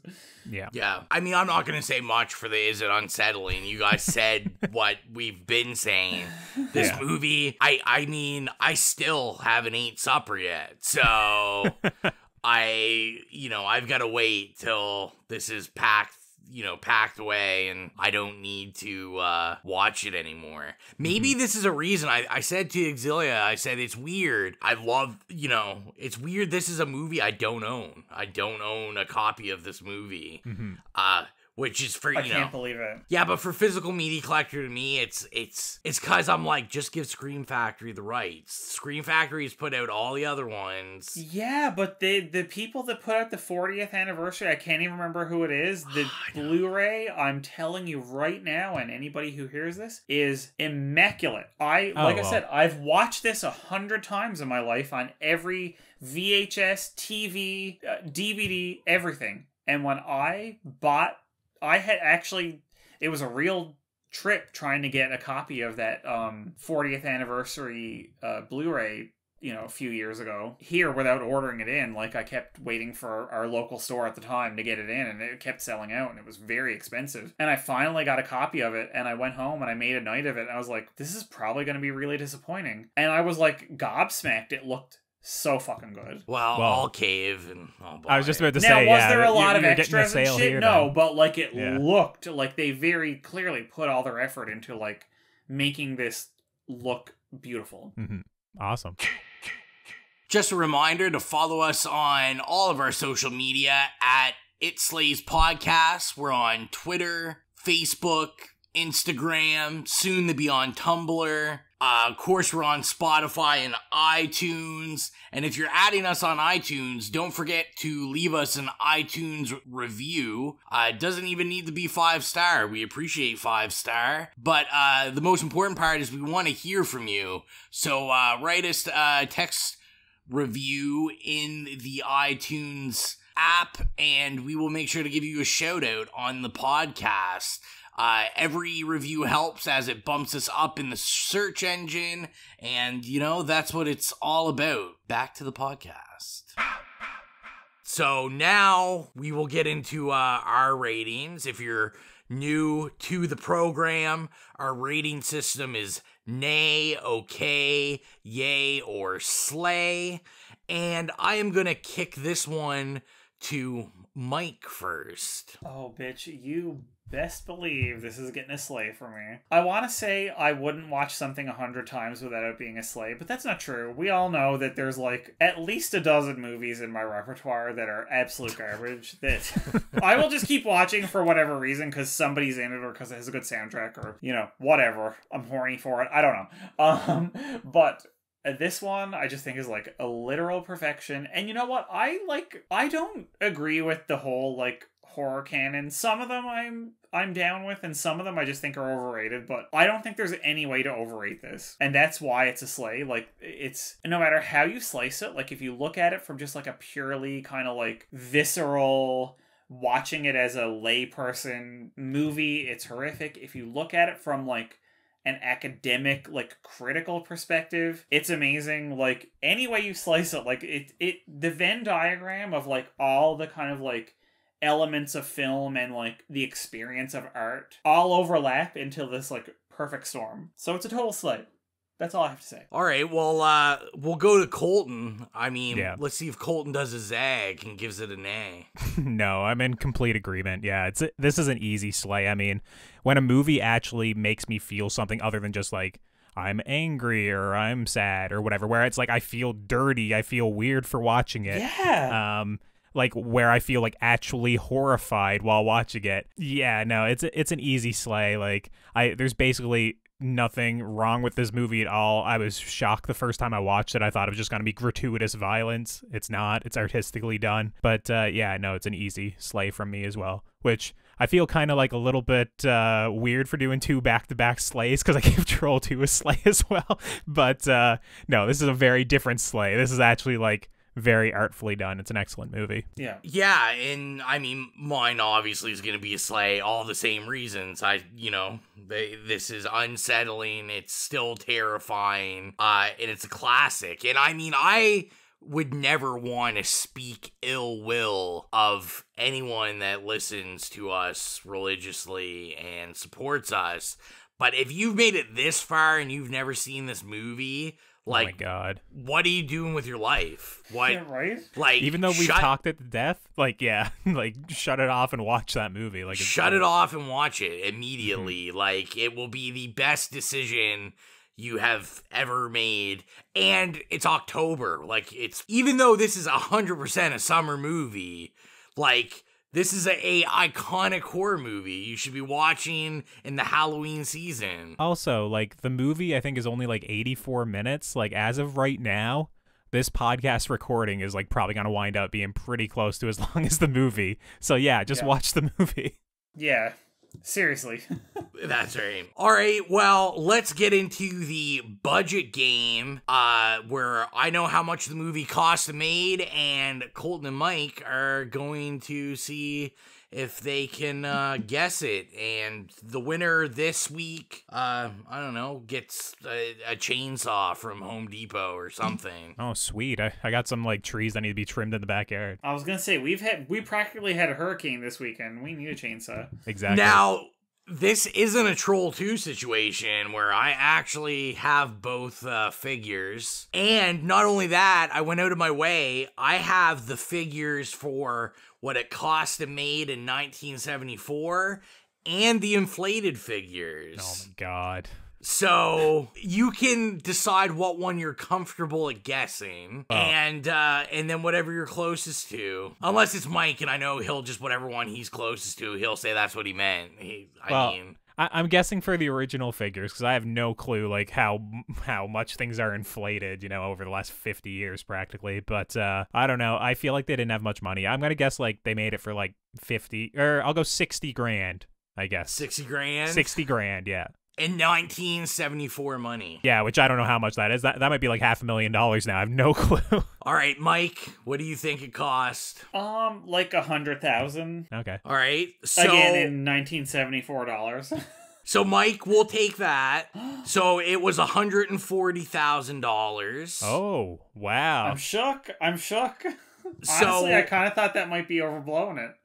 Yeah. I mean, I'm not going to say much for the Is It Unsettling? You guys said what we've been saying. This movie, I mean, I still haven't eaten supper yet. So I've got to wait till this is packed away, and I don't need to watch it anymore. Maybe this is a reason. I said to Exilia, I said, it's weird. I love, it's weird. This is a movie I don't own. I don't own a copy of this movie. Which is for, I can't believe it. Yeah, but for physical media collector, to me, it's because I'm like, just give Scream Factory the rights. Scream Factory's put out all the other ones. Yeah, but the people that put out the 40th anniversary, I can't even remember who it is. The Blu-ray, I'm telling you right now, and anybody who hears this, is immaculate. I said, I've watched this 100 times in my life on every VHS, TV, DVD, everything. And when I bought, it was a real trip trying to get a copy of that 40th anniversary Blu-ray, a few years ago here without ordering it in. Like, I kept waiting for our local store at the time to get it in, and it kept selling out, and it was very expensive. And I finally got a copy of it, and I went home and I made a night of it, and I was like, this is probably going to be really disappointing. And I was like gobsmacked. It looked so fucking good. Well, I'll cave and I was just about to now, say, was there a lot of extras and shit? Here, no, but like, it looked like they very clearly put all their effort into like making this look beautiful. Awesome. Just a reminder to follow us on all of our social media at It Slays Podcast. We're on Twitter, Facebook, Instagram, soon to be on Tumblr. Of course, we're on Spotify and iTunes. And if you're adding us on iTunes, don't forget to leave us an iTunes review. It doesn't even need to be 5-star. We appreciate 5-star. But the most important part is we want to hear from you. So write us a text review in the iTunes app, and we will make sure to give you a shout out on the podcast. Every review helps as it bumps us up in the search engine, and that's what it's all about. Back to the podcast. So now we will get into our ratings. If you're new to the program, our rating system is nay, okay, yay, or slay. And I am going to kick this one to Mike first. Oh, bitch, you best believe this is getting a slay for me. I want to say I wouldn't watch something 100 times without it being a slay, but that's not true. We all know that there's like at least a dozen movies in my repertoire that are absolute garbage that I will just keep watching for whatever reason, because somebody's in it or because it has a good soundtrack or, whatever. I'm horny for it. I don't know. But this one, I just think is like a literal perfection. And you know what? I don't agree with the whole like horror canon. Some of them I'm down with, and some of them I just think are overrated, but I don't think there's any way to overrate this. And that's why it's a slay. Like, it's, no matter how you slice it, like if you look at it from just like a purely kind of like visceral, watching it as a layperson movie, it's horrific. If you look at it from like an academic, like critical perspective, it's amazing. Like, any way you slice it, like the Venn diagram of like all the kind of like elements of film and like the experience of art all overlap into this like perfect storm. So it's a total slay. That's all I have to say. All right, well, we'll go to Colton. I mean, let's see if Colton does a zag and gives it an A. No, I'm in complete agreement. Yeah, this is an easy slay. I mean, when a movie actually makes me feel something other than just like, I'm angry or I'm sad or whatever, where it's like I feel dirty, I feel weird for watching it. Yeah. Like where I feel like actually horrified while watching it. Yeah, no, it's an easy slay. Like there's basically nothing wrong with this movie at all. I was shocked the first time I watched it. I thought it was just going to be gratuitous violence. It's not. It's artistically done. But yeah, no, it's an easy slay from me as well, which I feel kind of like a little bit weird for doing 2 back-to-back slays because I gave Troll 2 a slay as well. But no, this is a very different slay. This is actually like very artfully done. It's an excellent movie. Yeah. Yeah, and I mean, mine obviously is going to be a slay, all the same reasons. This is unsettling, it's still terrifying, and it's a classic. And I mean, I would never want to speak ill will of anyone that listens to us religiously and supports us. But if you've made it this far and you've never seen this movie, like, oh my God, what are you doing with your life? What, yeah, right? Like, even though we've talked it to death, like, yeah, like, shut it off and watch that movie. Like, shut it off and watch it immediately. Mm-hmm. Like, it will be the best decision you have ever made. And it's October. Like, it's, even though this is 100% a summer movie, like, this is a iconic horror movie you should be watching in the Halloween season. Also, like, the movie, I think, is only, like, 84 minutes. Like, as of right now, this podcast recording is, like, probably going to wind up being pretty close to as long as the movie. So, yeah, just watch the movie. Yeah. Seriously. That's right. All right, well, let's get into the budget game, where I know how much the movie cost to made, and Colton and Mike are going to see if they can guess it. And the winner this week, I don't know, gets a chainsaw from Home Depot or something. Oh, sweet. I got some, like, trees that need to be trimmed in the backyard. I was gonna say, we practically had a hurricane this weekend. We need a chainsaw. Exactly. Now, this isn't a Troll 2 situation where I actually have both figures. And not only that, I went out of my way. I have the figures for what it cost to made in 1974 and the inflated figures. Oh my God. So you can decide what one you're comfortable at guessing, and then whatever you're closest to. Unless it's Mike, and I know he'll just whatever one he's closest to, he'll say that's what he meant. I'm guessing for the original figures because I have no clue like how much things are inflated, over the last 50 years practically. But I don't know. I feel like they didn't have much money. I'm gonna guess like they made it for like 50, or I'll go 60 grand. I guess 60 grand. 60 grand, yeah. In 1974 money. Yeah, which I don't know how much that is. That might be like $500,000 now. I have no clue. All right, Mike, what do you think it cost? Like $100,000. Okay. All right. So, again, in 1974 dollars. So Mike will take that. So it was $140,000. Oh, wow. I'm shook. Honestly, I kind of thought that might be overblowing it.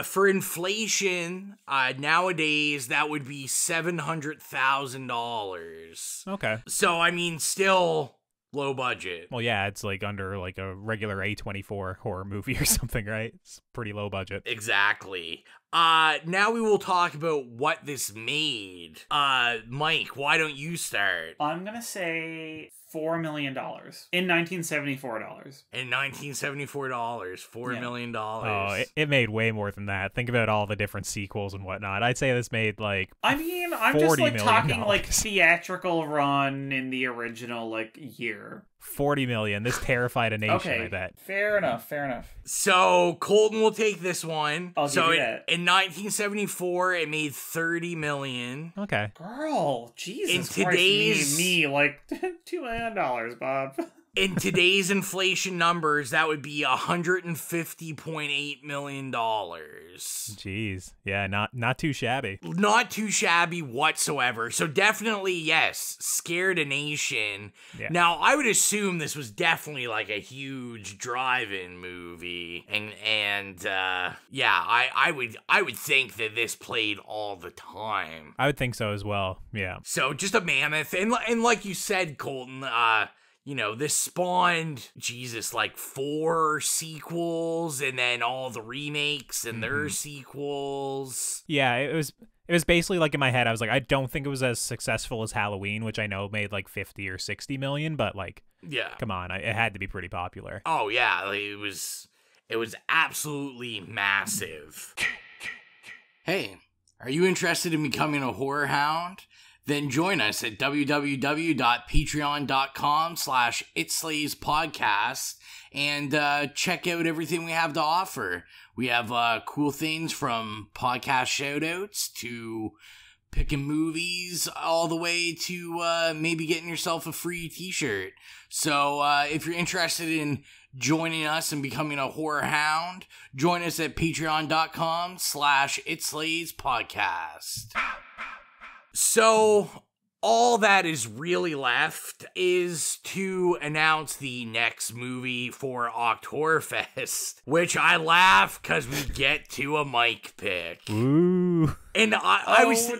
For inflation, nowadays, that would be $700,000. Okay. So, I mean, still low budget. Well, yeah, it's like under like a regular A24 horror movie or something, right? It's pretty low budget. Exactly. Now we will talk about what this made. Mike, why don't you start? I'm gonna say $4 million in 1974 dollars. In 1974 dollars, $4 million. Oh, it made way more than that. Think about all the different sequels and whatnot. I'd say this made like I'm just like talking like theatrical run in the original like year. 40 million. This terrified a nation, okay, I bet. Fair enough. So Colton will take this one. I'll give you that. In 1974, it made 30 million. Okay. Girl, Jesus Christ, me like $2 million, Bob. In today's inflation numbers, that would be $150.8 million. Jeez. Yeah, not too shabby. Not too shabby whatsoever. So definitely, yes, scared a nation. Yeah. Now, I would assume this was definitely like a huge drive-in movie. And yeah, I would think that this played all the time. I would think so as well, yeah. So just a mammoth. And like you said, Colton, this spawned, like 4 sequels and then all the remakes and their sequels. Yeah, it It was basically like in my head, I was like, I don't think it was as successful as Halloween, which I know made like 50 or 60 million, but like, yeah, come on, it had to be pretty popular. Oh yeah, like, it was absolutely massive. Hey, are you interested in becoming a horror hound? Then join us at www.patreon.com/itslayspodcast and check out everything we have to offer. We have cool things from podcast shoutouts to picking movies all the way to maybe getting yourself a free t-shirt. So if you're interested in joining us and becoming a horror hound, join us at patreon.com/itslayspodcast. So all that is really left is to announce the next movie for OCTHORRORFEST, which I laugh because we get to a mic pick. Ooh. And I was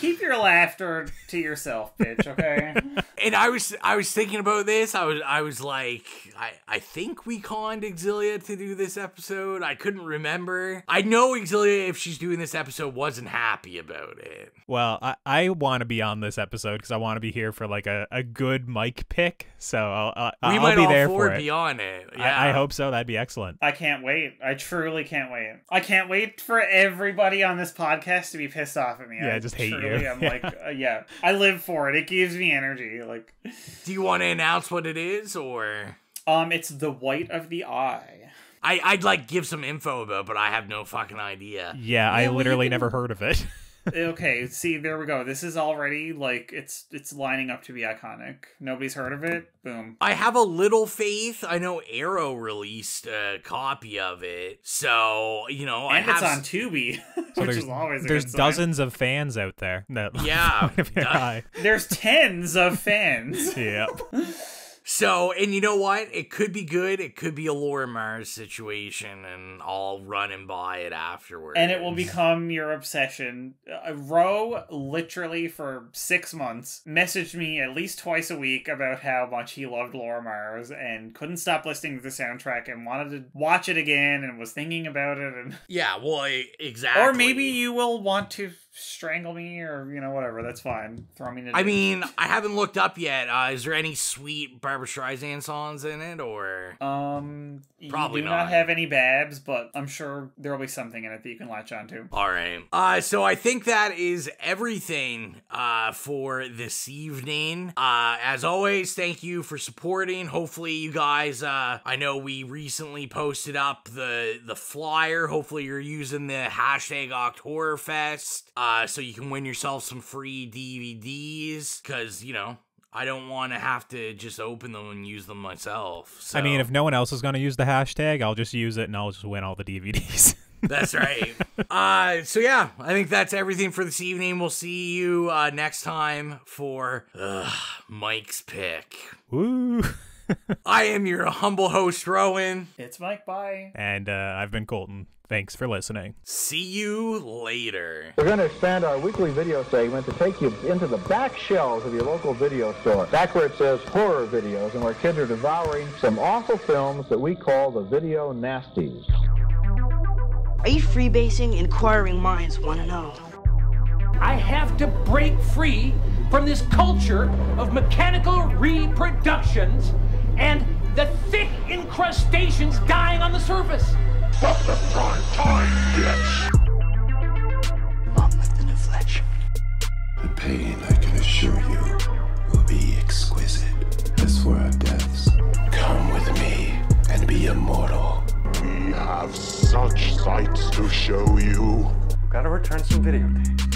keep your laughter to yourself, bitch. Okay. And I was thinking about this. I was like, I think we conned Exilia to do this episode. I couldn't remember. I know Exilia, if she's doing this episode, wasn't happy about it. Well, I want to be on this episode because I want to be here for like a good mic pick. So I'll be there for it. Be on it. Yeah. I hope so. That'd be excellent. I can't wait. I truly can't wait. I can't wait for everybody on this podcast to be pissed off at me. Yeah, I just hate you. I'm like, yeah, I live for it. It gives me energy. Like, do you want to announce what it is, or? It's The White of the Eye. I'd like give some info about, but I have no fucking idea. Yeah, I literally never heard of it. Okay, see, there we go. This is already, like, it's lining up to be iconic. Nobody's heard of it? Boom. I have a little faith. I know Arrow released a copy of it, so, you know, and it's on Tubi, so which is always a there's good dozens of fans out there. Yeah. There's tens of fans. Yep. So, and you know what? It could be good. It could be a Laura Mars situation, and I'll run and buy it afterwards. And it will become your obsession. Ro, literally for 6 months, messaged me at least twice a week about how much he loved Laura Mars and couldn't stop listening to the soundtrack and wanted to watch it again and was thinking about it. And yeah, well, exactly. Or maybe you will want to strangle me or, you know, whatever. That's fine. Throw me in the I mean, I haven't looked up yet. Is there any sweet Barbra Streisand songs in it, or? Probably you do not have any babs, but I'm sure there'll be something in it that you can latch onto. All right. So I think that is everything for this evening. As always, thank you for supporting. Hopefully you guys, I know we recently posted up the flyer. Hopefully you're using the hashtag OCTHORRORFEST. So you can win yourself some free DVDs, because, you know, I don't want to have to just open them and use them myself. So. I mean, if no one else is going to use the hashtag, I'll just use it and I'll just win all the DVDs. That's right. So yeah, I think that's everything for this evening. We'll see you next time for Mike's Pick. Woo! I am your humble host, Rowan. It's Mike, bye. And I've been Colton. Thanks for listening. See you later. We're going to expand our weekly video segment to take you into the back shelves of your local video store, back where it says horror videos, and where kids are devouring some awful films that we call the video nasties. Are you freebasing? Inquiring minds want to know. I have to break free from this culture of mechanical reproductions and the thick incrustations dying on the surface. From the prime time, bitch! On with the new Fletch. The pain, I can assure you, will be exquisite. As for our deaths, come with me and be immortal. We have such sights to show you. Gotta return some videotapes.